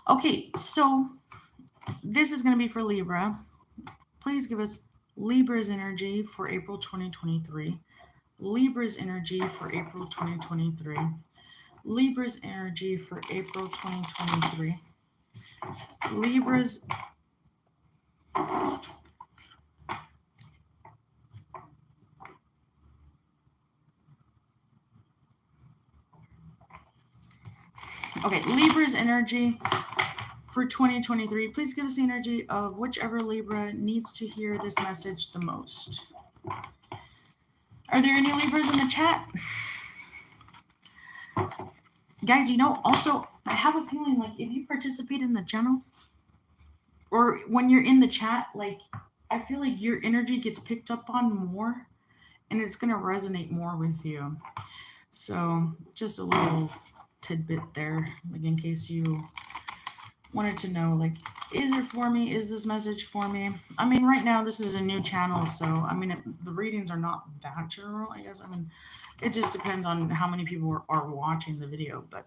Okay, so this is going to be for Libra. Please give us Libra's energy for April 2023. Libra's energy for April 2023. Libra's energy for April 2023. Libra's okay, Libra's energy for 2023. Please give us the energy of whichever Libra needs to hear this message the most. Are there any Libras in the chat? Guys, also, I have a feeling like if you participate in the channel or when you're in the chat, like I feel like your energy gets picked up on more and it's going to resonate more with you. So just a little tidbit there, like in case you wanted to know, like, is it for me? Is this message for me? I mean, right now this is a new channel, so I mean the readings are not that general, I guess. I mean, it just depends on how many people are watching the video. But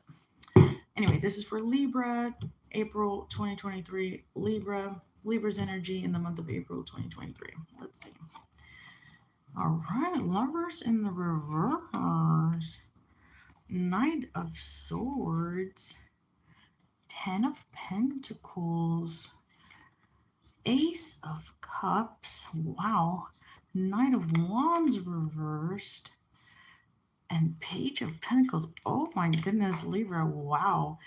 anyway, this is for Libra, April 2023. Libra's energy in the month of April 2023. Let's see. All right, lovers in the reverse. Knight of Swords, Ten of Pentacles, Ace of Cups, wow, Knight of Wands reversed, and Page of Pentacles. Oh my goodness, Libra, wow.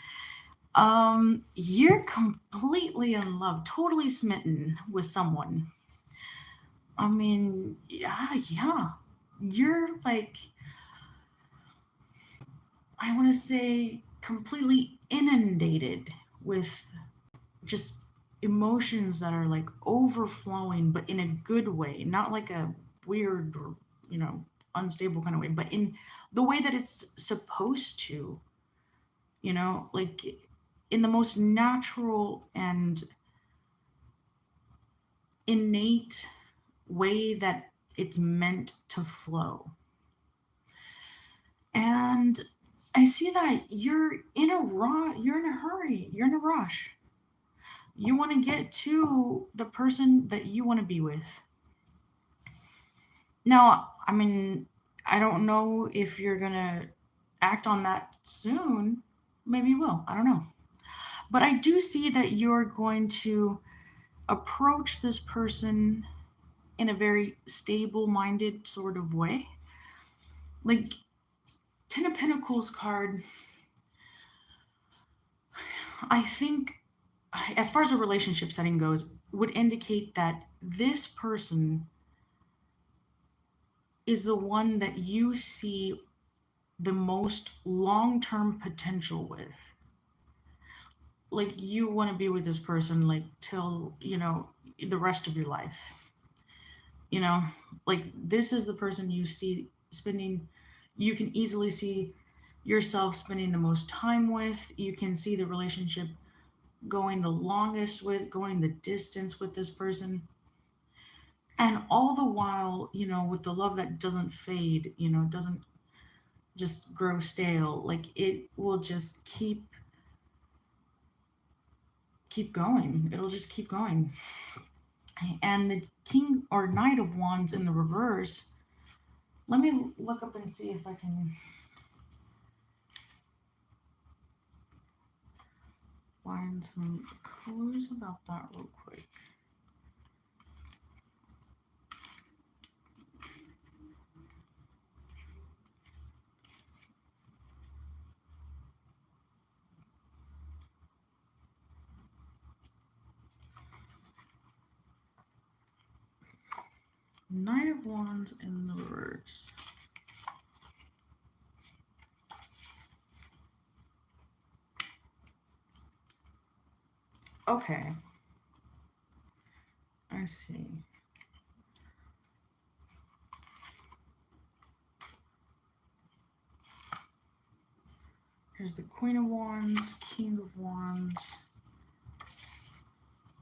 You're completely in love, totally smitten with someone. I mean, yeah. You're like, I want to say, completely inundated with just emotions that are like overflowing, but in a good way, not like a weird or, you know, unstable kind of way, but in the way that it's supposed to, like in the most natural and innate way that it's meant to flow. And I see that you're in a hurry, you're in a rush. You want to get to the person that you want to be with. Now, I mean, I don't know if you're going to act on that soon. Maybe you will. I don't know. But I do see that you're going to approach this person in a very stable minded sort of way. Like, Ten of Pentacles card, I think, as far as a relationship setting goes, would indicate that this person is the one that you see the most long term potential with. Like, you want to be with this person, like, till, the rest of your life. You know, like, this is the person you see spending, you can easily see yourself spending the most time with. You can see the relationship going the longest with, going the distance with this person. And all the while, with the love that doesn't fade, doesn't just grow stale. Like, it will just keep going. It'll just keep going. And the King or Knight of Wands in the reverse, let me look up and see if I can find some clues about that real quick. Knight of Wands in the reverse. Okay. I see. Here's the Queen of Wands, King of Wands.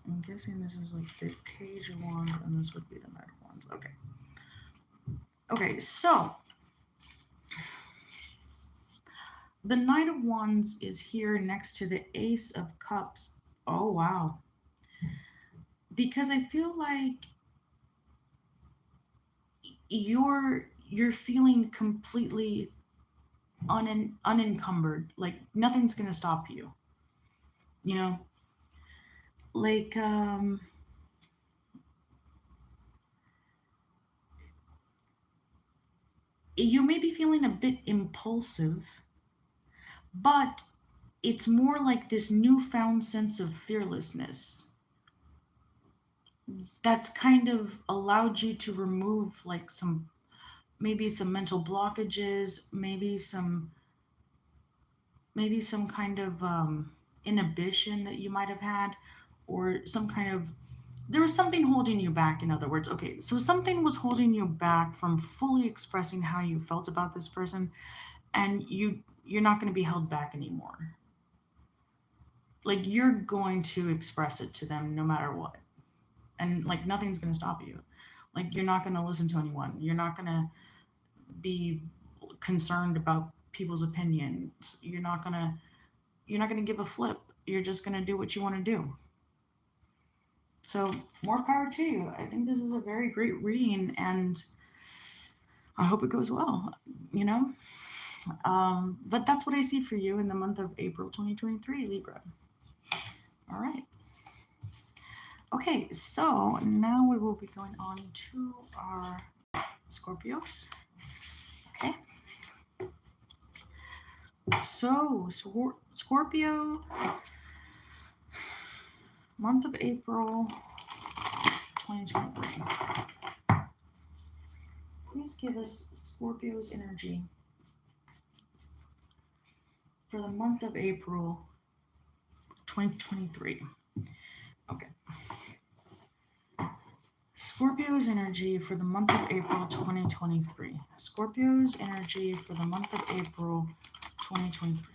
I'm guessing this is like the Page of Wands, and this would be the Knight of Wands. Okay. Okay, so the Knight of Wands is here next to the Ace of Cups. Oh, wow. Because I feel like you're feeling completely unencumbered. Like, nothing's gonna stop you. You know, like you may be feeling a bit impulsive, but it's more like this newfound sense of fearlessness that's kind of allowed you to remove like maybe some mental blockages, maybe some kind of inhibition that you might have had, or some kind of, there was something holding you back, in other words. Okay, so something was holding you back from fully expressing how you felt about this person, and you're not going to be held back anymore. like you're going to express it to them no matter what. And like nothing's going to stop you. Like you're not going to listen to anyone. You're not going to be concerned about people's opinions. You're not going to give a flip. You're just going to do what you want to do. So, more power to you. I think this is a very great reading and I hope it goes well, you know? But that's what I see for you in the month of April 2023, Libra. All right. Okay, so now we will be going on to our Scorpios. Okay. So, Scorpio, month of April 2023. Please give us Scorpio's energy for the month of April 2023. Okay. Scorpio's energy for the month of April 2023. Scorpio's energy for the month of April 2023.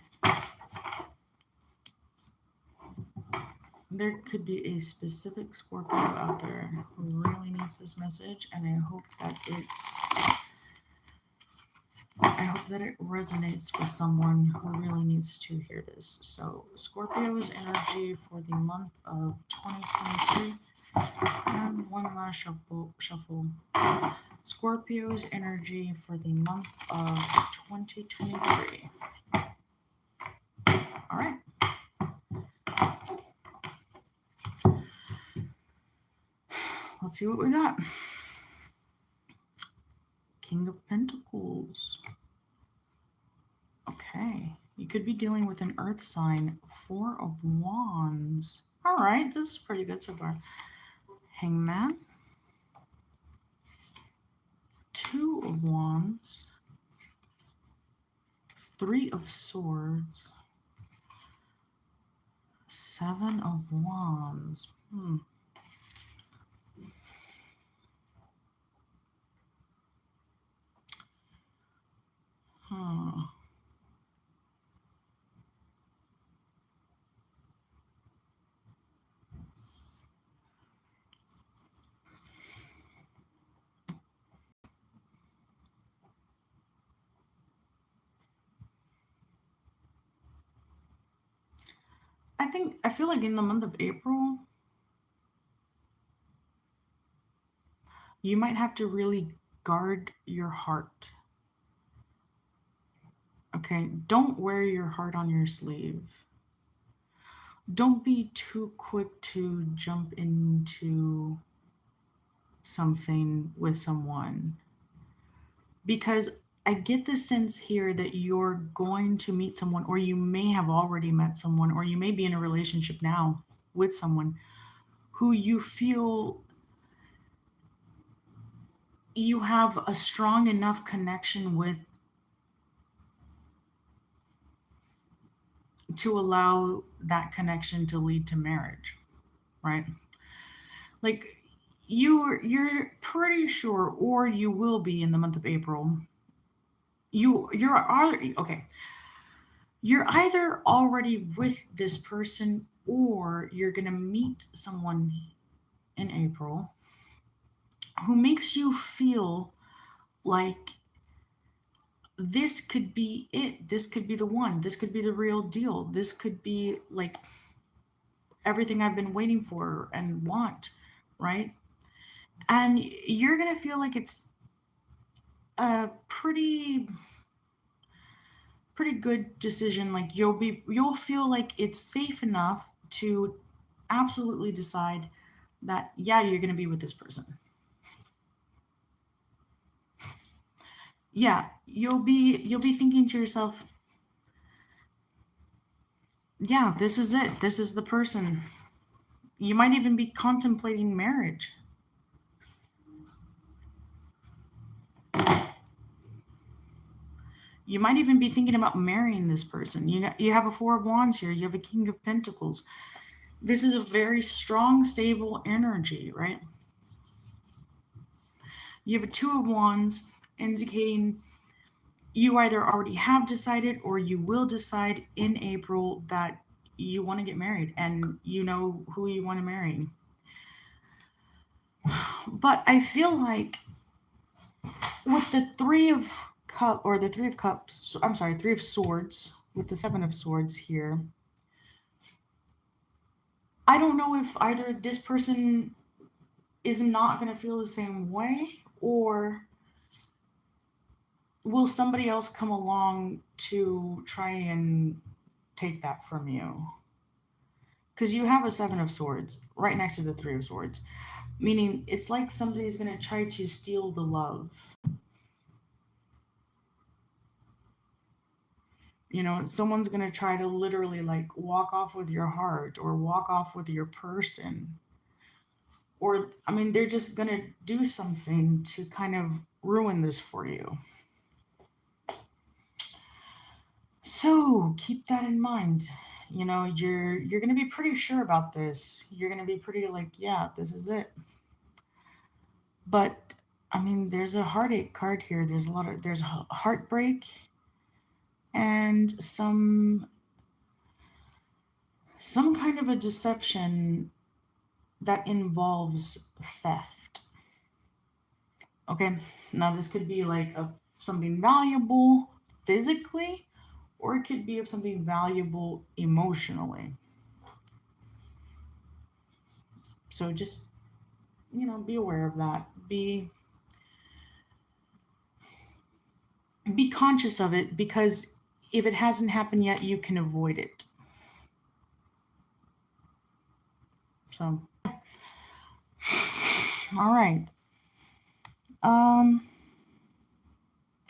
There could be a specific Scorpio out there who really needs this message, and I hope that it resonates with someone who really needs to hear this. So, Scorpio's energy for the month of 2023. And one last shuffle. Scorpio's energy for the month of 2023. All right. Let's see what we got. King of Pentacles. Okay. You could be dealing with an earth sign. Four of Wands. All right. This is pretty good so far. Hangman. Two of Wands. Three of Swords. Seven of Wands. I feel like in the month of April, you might have to really guard your heart. Okay, don't wear your heart on your sleeve. Don't be too quick to jump into something with someone. Because I get the sense here that you're going to meet someone, or you may have already met someone, or you may be in a relationship now with someone who you feel you have a strong enough connection with to allow that connection to lead to marriage, right? Like you're pretty sure, or you will be in the month of April. You're already okay. You're either already with this person, or you're gonna meet someone in April who makes you feel like this could be it. This could be the one. This could be the real deal. This could be like everything I've been waiting for and want, right? And you're going to feel like it's a pretty good decision. Like you'll feel like it's safe enough to absolutely decide that, yeah, you're going to be with this person. Yeah, you'll be thinking to yourself, yeah, this is it. This is the person. You might even be contemplating marriage. You might even be thinking about marrying this person. You have a Four of Wands here. You have a King of Pentacles. This is a very strong, stable energy, right? You have a Two of Wands indicating you either already have decided or you will decide in April that you want to get married and you know who you want to marry. But I feel like with the three of cups, I'm sorry, three of swords with the seven of swords here, I don't know if either this person is not going to feel the same way, or will somebody else come along to try and take that from you? Because you have a seven of swords right next to the three of swords, meaning it's like somebody's going to try to steal the love. You know, someone's going to try to literally like walk off with your heart or walk off with your person. Or, I mean, they're just going to do something to kind of ruin this for you. So keep that in mind. You know, you're going to be pretty sure about this. You're going to be pretty like, yeah, this is it. But I mean, there's a heartache card here. There's heartbreak and some kind of a deception that involves theft. Okay, now this could be like something valuable physically, or it could be of something valuable emotionally. So just, you know, be aware of that. Be conscious of it, because if it hasn't happened yet, you can avoid it. So, all right. Um.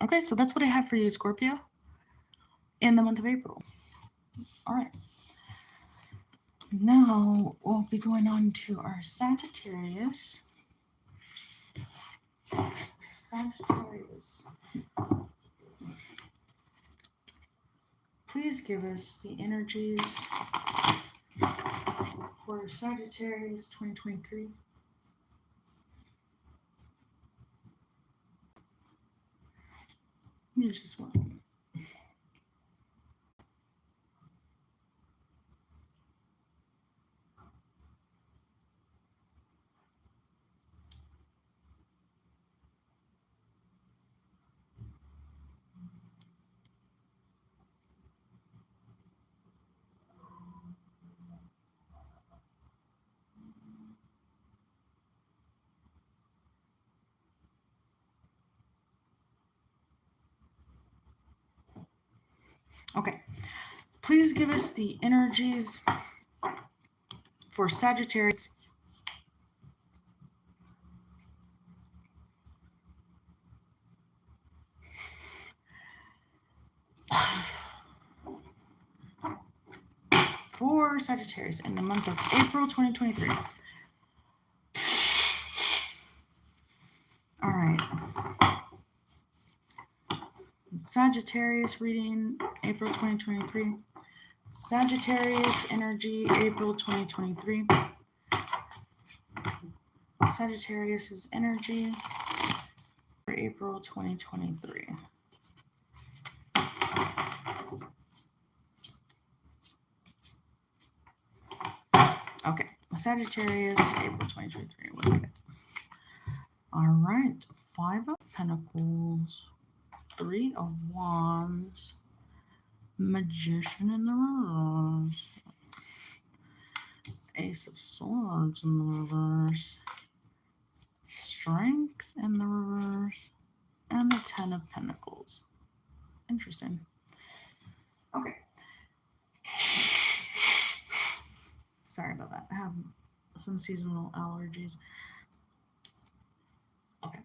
Okay, so that's what I have for you, Scorpio, in the month of April. All right. Now we'll be going on to our Sagittarius. Sagittarius. Please give us the energies for Sagittarius 2023. It's just one. Okay. Please give us the energies for Sagittarius. For Sagittarius in the month of April 2023. All right. Sagittarius reading, April 2023. Sagittarius energy, April 2023. Sagittarius's energy for April 2023. Okay, Sagittarius, April 2023. What do we get? All right, Five of Pentacles, Three of Wands, Magician in the reverse, Ace of Swords in the reverse, Strength in the reverse, and the Ten of Pentacles. Interesting. Okay. Sorry about that. I have some seasonal allergies. Okay.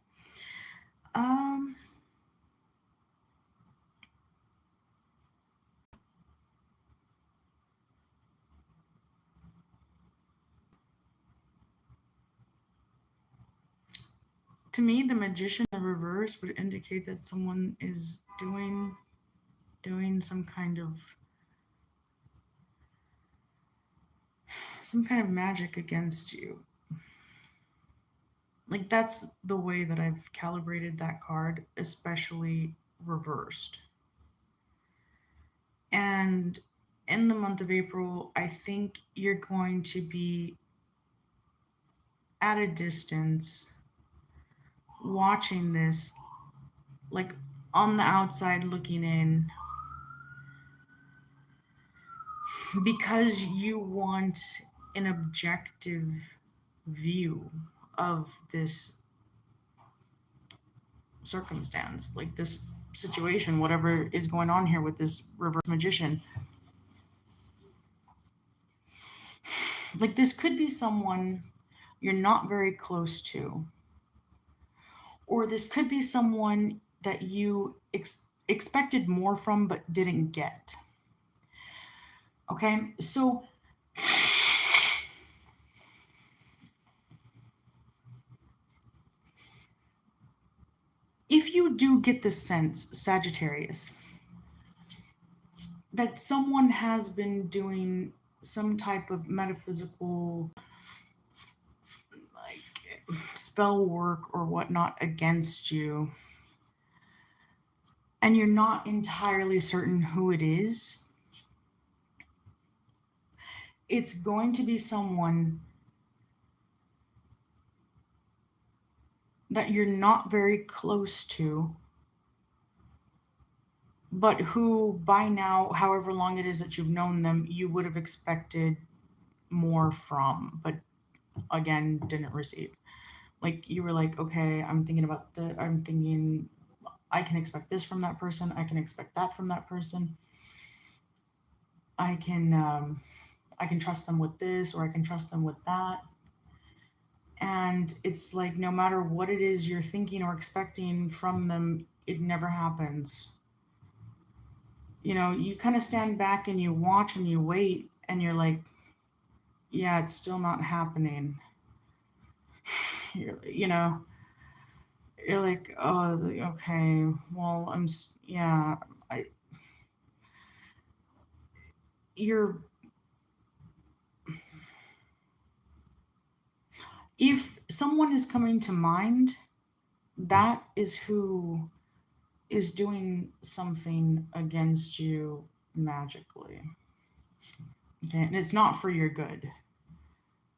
To me, the Magician in the reverse would indicate that someone is doing some kind of magic against you. Like, that's the way that I've calibrated that card, especially reversed. And in the month of April, I think you're going to be at a distance watching this, like on the outside looking in, because you want an objective view of this circumstance, like this situation, whatever is going on here with this reverse magician. Like, this could be someone you're not very close to, or this could be someone that you expected more from but didn't get. Okay, so if you do get the sense, Sagittarius, that someone has been doing some type of metaphysical, like, spell work or whatnot against you, and you're not entirely certain who it is, it's going to be someone that you're not very close to, but who by now, however long it is that you've known them, you would have expected more from, but again, didn't receive. Like, you were like, okay, I'm thinking I can expect this from that person, I can expect that from that person. I can I can trust them with this, or I can trust them with that. And it's like, no matter what it is you're thinking or expecting from them, it never happens. You kind of stand back and you watch and you wait, and you're like, yeah, it's still not happening. you're, you know you're like, oh, okay, well, yeah, I you're if someone is coming to mind, that is who is doing something against you magically. Okay, and it's not for your good.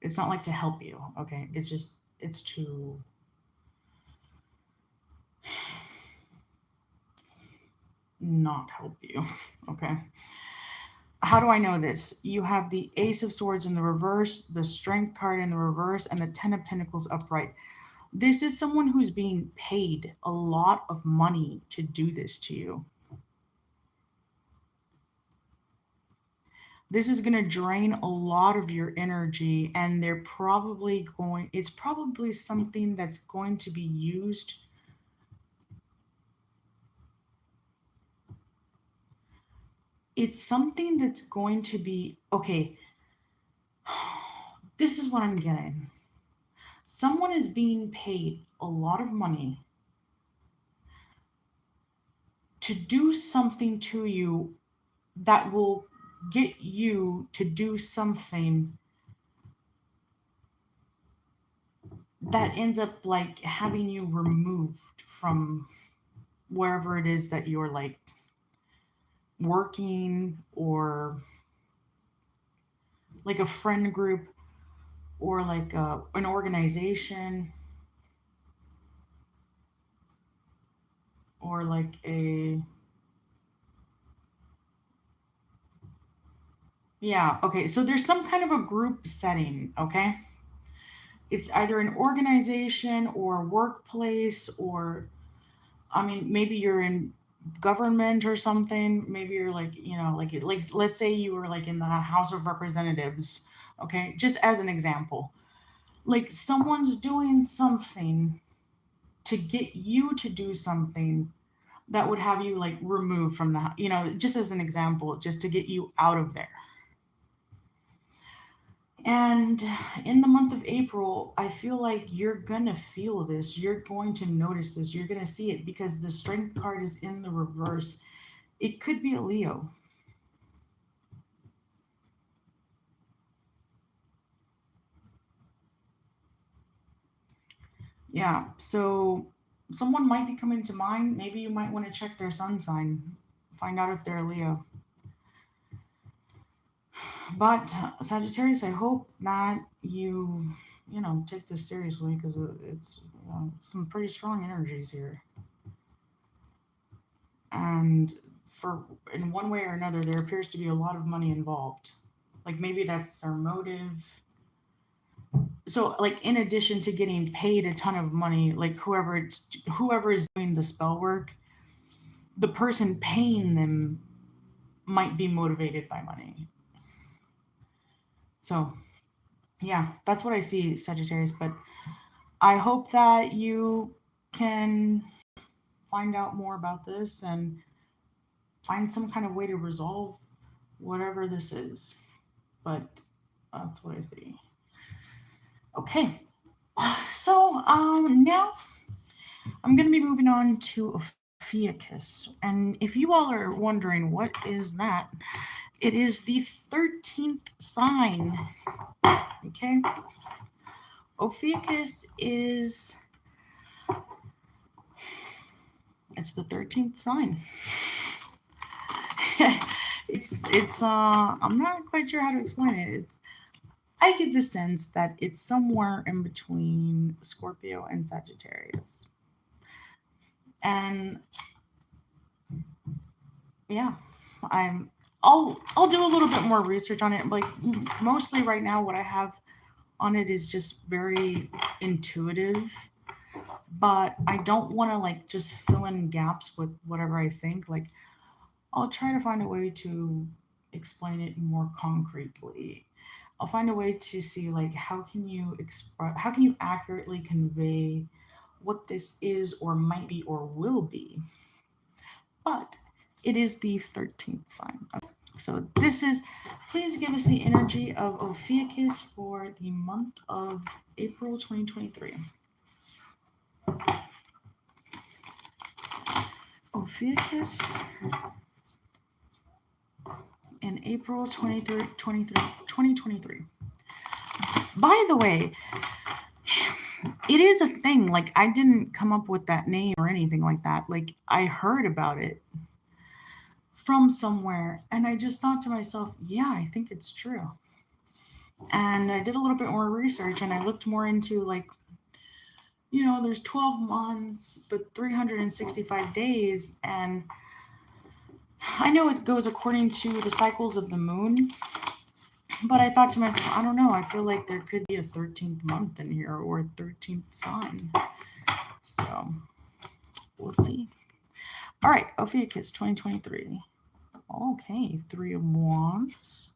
It's not like to help you. Okay, it's to not help you. Okay. How do I know this? You have the Ace of Swords in the reverse, the Strength card in the reverse, and the Ten of Pentacles upright. This is someone who's being paid a lot of money to do this to you. This is going to drain a lot of your energy, and it's probably something that's going to be used. It's something that's going to be, okay, this is what I'm getting. Someone is being paid a lot of money to do something to you that will get you to do something that ends up like having you removed from wherever it is that you're like working, or like a friend group, or like an organization, or like a, yeah, okay, so there's some kind of a group setting. Okay, it's either an organization or a workplace, or, I mean, maybe you're in government or something. Maybe you're like, like let's say you were like in the House of Representatives. Okay, just as an example, like someone's doing something to get you to do something that would have you like removed from the, just as an example, just to get you out of there. And in the month of April, I feel like you're going to feel this. You're going to notice this. You're going to see it because the Strength card is in the reverse. It could be a Leo. Yeah. So someone might be coming to mind. Maybe you might want to check their sun sign, find out if they're a Leo. But Sagittarius, I hope that you take this seriously because it's some pretty strong energies here, and for in one way or another, there appears to be a lot of money involved. Like maybe that's their motive. So, like in addition to getting paid a ton of money, like whoever is doing the spell work, the person paying them might be motivated by money. So, yeah, that's what I see, Sagittarius. But I hope that you can find out more about this and find some kind of way to resolve whatever this is. But that's what I see. Okay. Now I'm going to be moving on to Ophiuchus. And if you all are wondering what is that, it is the 13th sign. Okay. Ophiuchus is it's the 13th sign. it's I'm not quite sure how to explain it. I get the sense that it's somewhere in between Scorpio and Sagittarius. And yeah, I'll do a little bit more research on it. Like mostly right now what I have on it is just very intuitive, but I don't want to like just fill in gaps with whatever I think. Like I'll try to find a way to explain it more concretely. I'll find a way to see like how can you accurately convey what this is or might be or will be. But it is the 13th sign. Okay. So this is please give us the energy of Ophiuchus for the month of April 2023. Ophiuchus in April 2023. By the way, it is a thing. Like, I didn't come up with that name or anything like that. Like, I heard about it from somewhere, and I just thought to myself, yeah, I think it's true. And I did a little bit more research, and I looked more into, like, there's 12 months, but 365 days, and I know it goes according to the cycles of the moon, but I thought to myself, I don't know, I feel like there could be a 13th month in here or a 13th sign. So, we'll see. All right, Ophiuchus 2023. Okay, Three of Wands.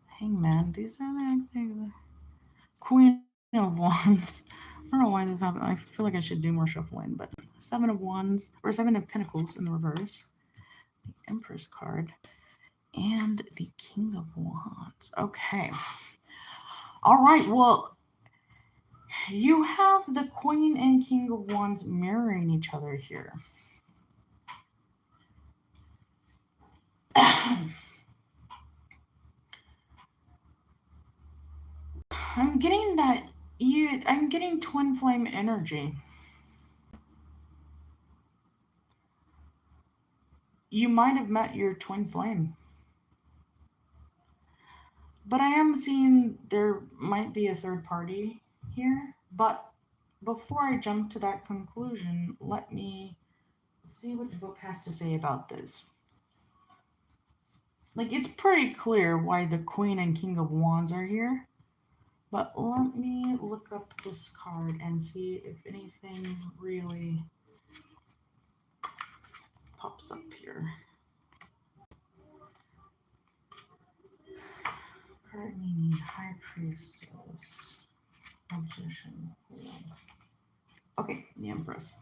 Hangman. These are the Queen of Wands. I don't know why this happened. I feel like I should do more shuffling, but Seven of Wands, or Seven of Pentacles in the reverse. The Empress card. And the King of Wands. Okay. All right, well, you have the Queen and King of Wands mirroring each other here. I'm getting I'm getting twin flame energy. You might have met your twin flame. But I am seeing there might be a third party here. But before I jump to that conclusion, let me see what the book has to say about this. Like, it's pretty clear why the Queen and King of Wands are here. But let me look up this card and see if anything really pops up here. Card meaning High Priestess, Magician. Okay, the Empress.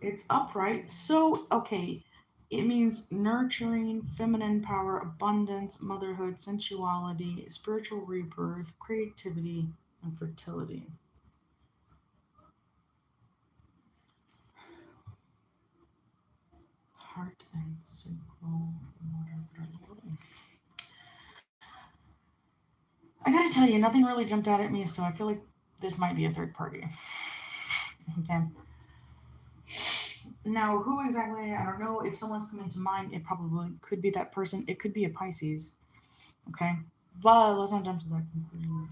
It's upright. So, okay, it means nurturing, feminine power, abundance, motherhood, sensuality, spiritual rebirth, creativity, and fertility. Heart and sacral. I gotta tell you, nothing really jumped out at me, so I feel like this might be a third party. Okay. Now, who exactly? I don't know. If someone's coming to mind, it probably could be that person. It could be a Pisces. Okay, but let's not jump to that conclusion.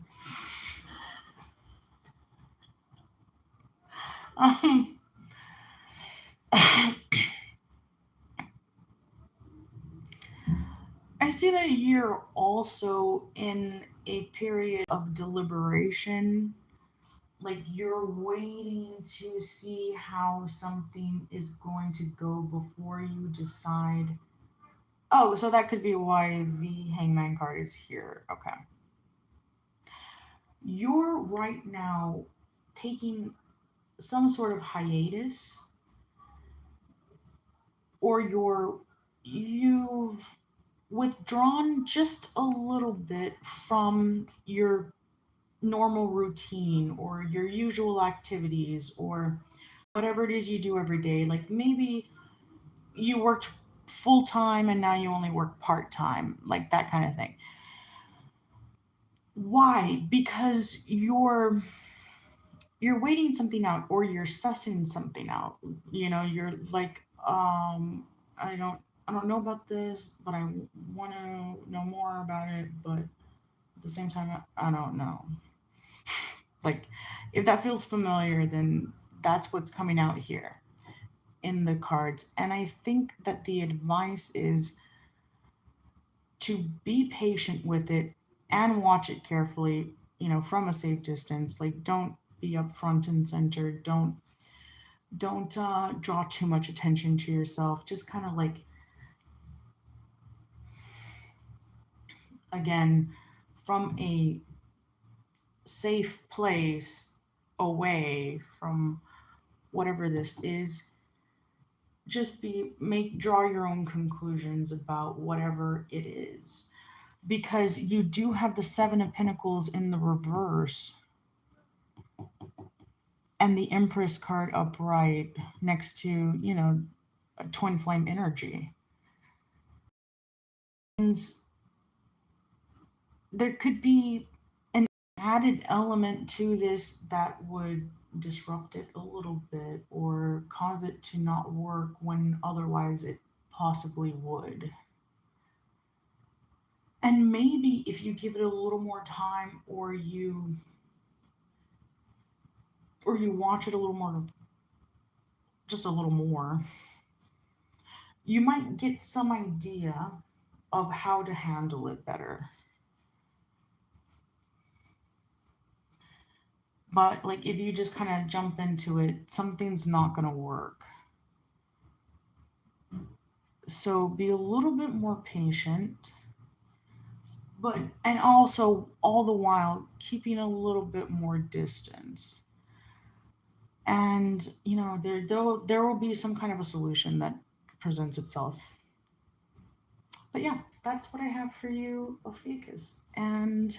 Um, I see that you're also in a period of deliberation. Like you're waiting to see how something is going to go before you decide. Oh, so that could be why the hangman card is here. Okay. You're right now taking some sort of hiatus, or you've withdrawn just a little bit from your normal routine or your usual activities or whatever it is you do every day. Like maybe you worked full time and now you only work part time, like that kind of thing. Why? Because you're waiting something out or you're sussing something out. You know, you're like, I don't I don't know about this, but I want to know more about it, but at the same time I don't know. Like if that feels familiar, then that's what's coming out here in the cards. And I think that the advice is to be patient with it and watch it carefully, from a safe distance. Like don't be up front and center. Don't draw too much attention to yourself. Just kind of like, again, from a safe place away from whatever this is, just be make draw your own conclusions about whatever it is, because you do have the 7 of Pentacles in the reverse and the Empress card upright next to, a twin flame energy. And there could be an added element to this that would disrupt it a little bit or cause it to not work when otherwise it possibly would. And maybe if you give it a little more time, or you watch it a little more, just a little more, you might get some idea of how to handle it better. But like if you just kind of jump into it, something's not going to work. So be a little bit more patient, but and also all the while keeping a little bit more distance. And there will be some kind of a solution that presents itself. But yeah, that's what I have for you, Ophiuchus. And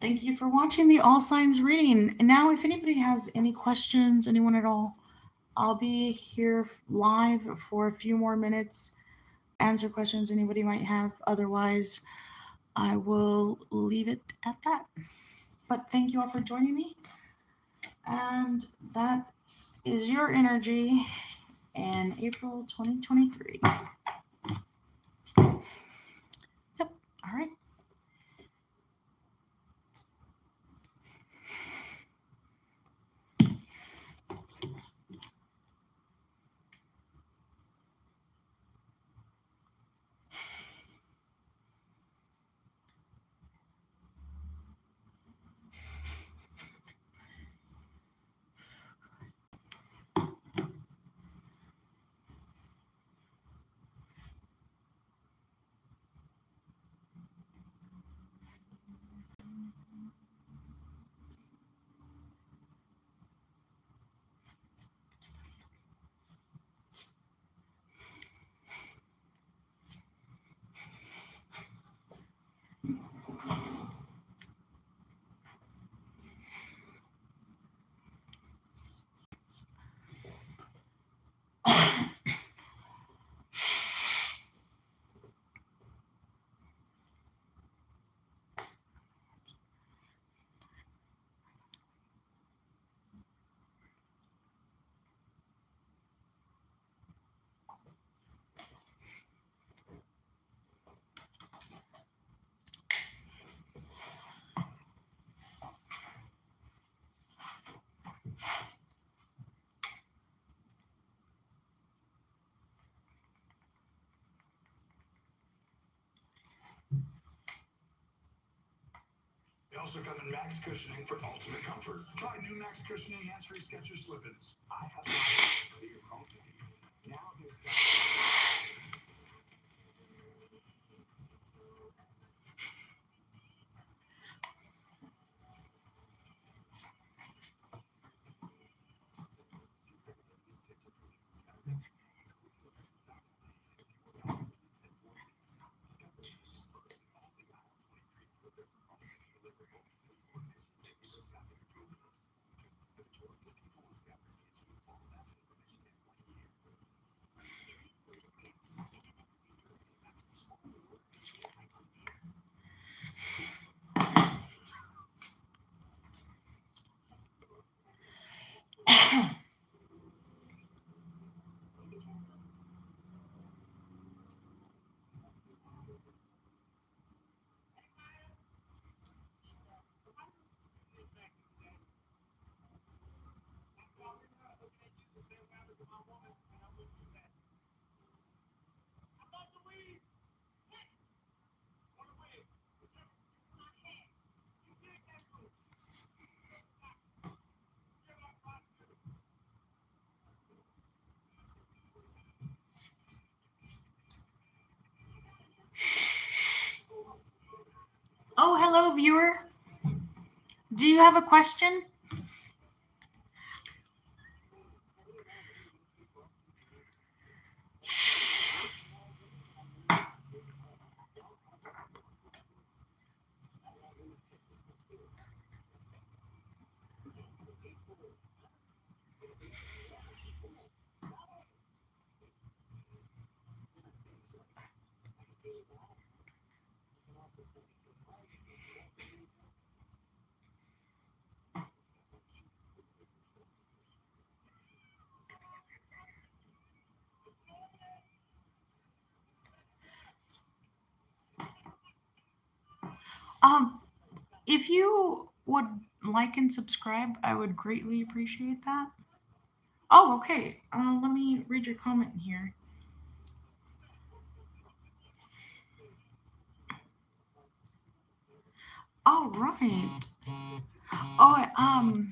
thank you for watching the All Signs reading. And now, if anybody has any questions, anyone at all, I'll be here live for a few more minutes to answer questions anybody might have. Otherwise, I will leave it at that. But thank you all for joining me. And that is your energy in April 2023. Yep. All right. Oh, hello, viewer. Do you have a question? Um, if you would like and subscribe, I would greatly appreciate that. Oh, okay. Let me read your comment here. All right. Oh,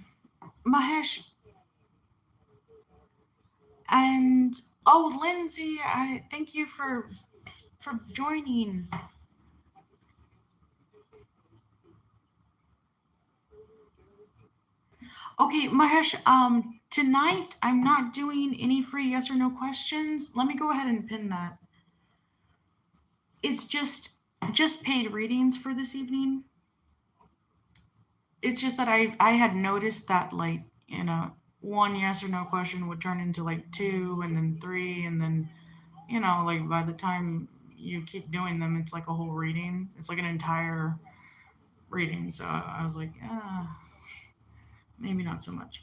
Mahesh and oh, Lindsay, I thank you for joining. Okay, Mahesh, tonight I'm not doing any free yes or no questions. Let me go ahead and pin that. It's just paid readings for this evening. It's just that I had noticed that like, one yes or no question would turn into like two and then three and then, like by the time you keep doing them, it's like a whole reading. It's like an entire reading. So I was like, maybe not so much.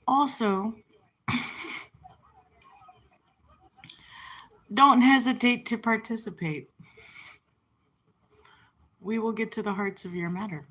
Also, don't hesitate to participate. We will get to the hearts of your matter.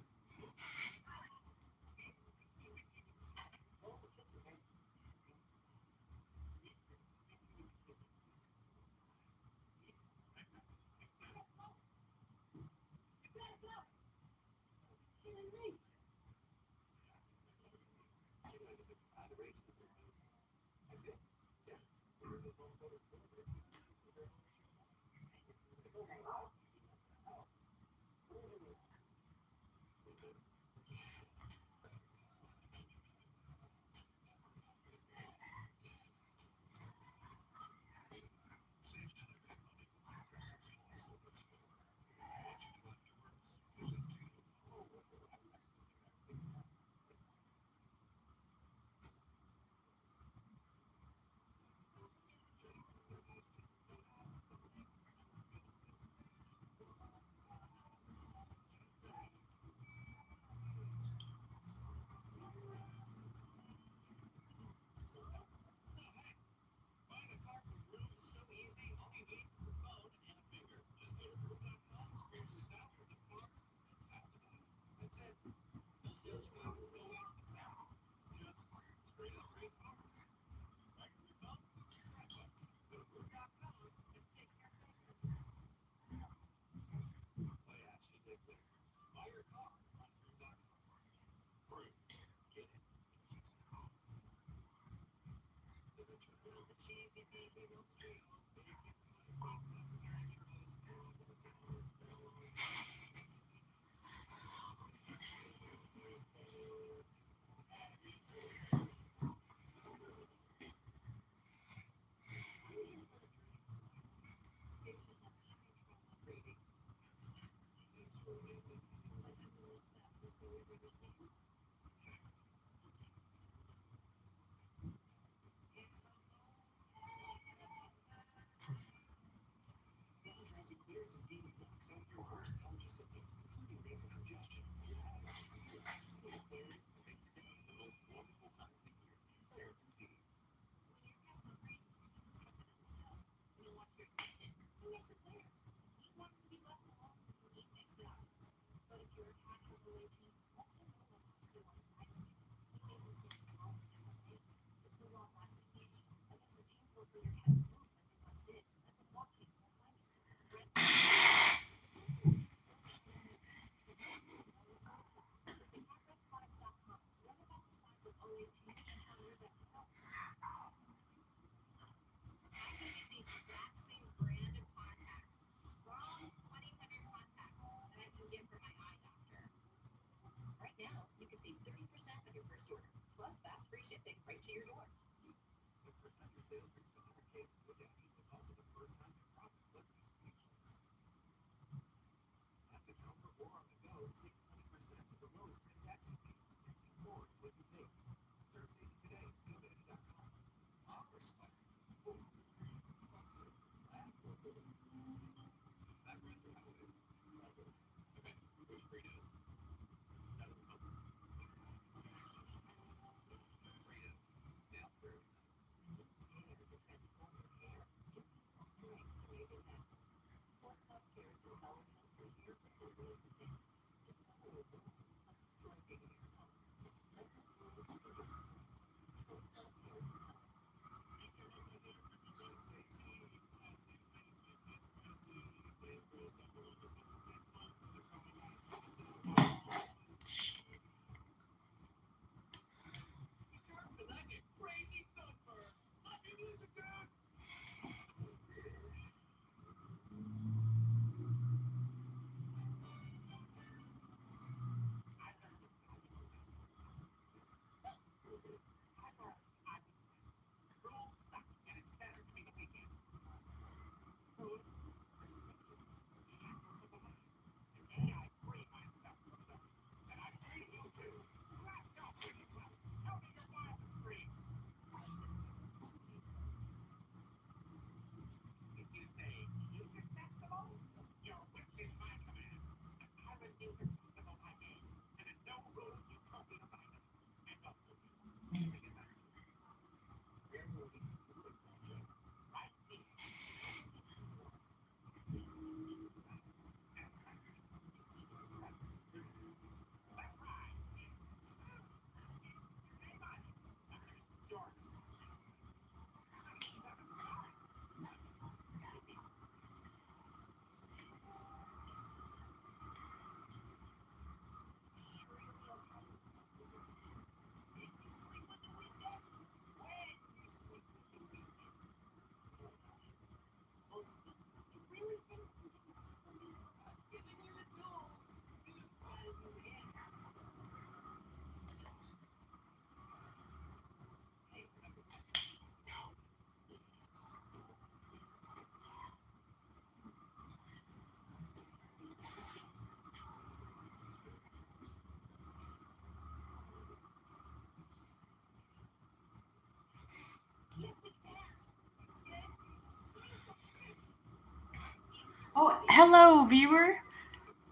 Oh, hello, viewer.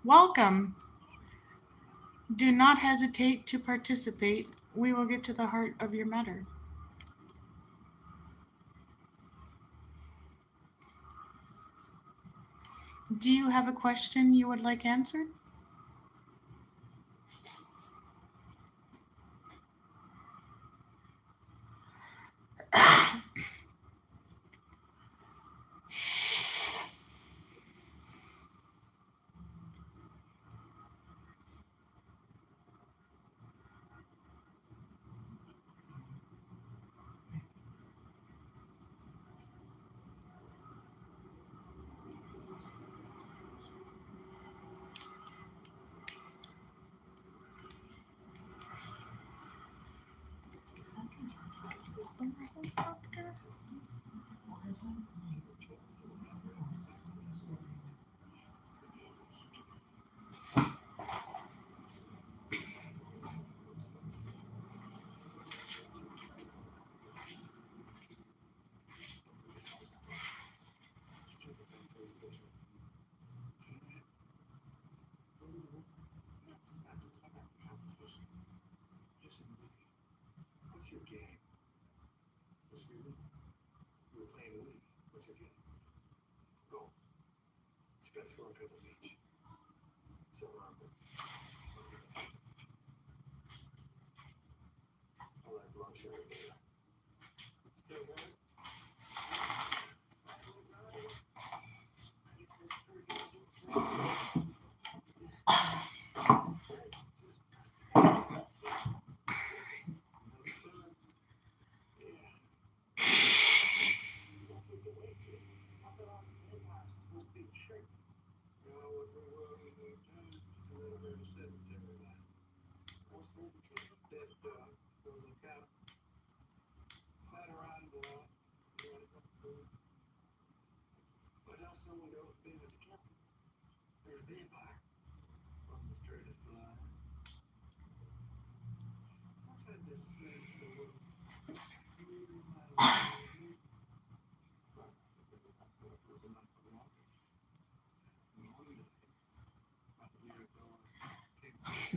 Welcome. Do not hesitate to participate. We will get to the heart of your matter. Do you have a question you would like answered?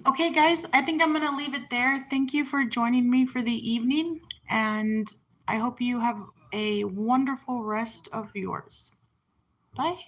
Okay, guys, I think I'm going to leave it there. Thank you for joining me for the evening, and I hope you have a wonderful rest of yours. Bye.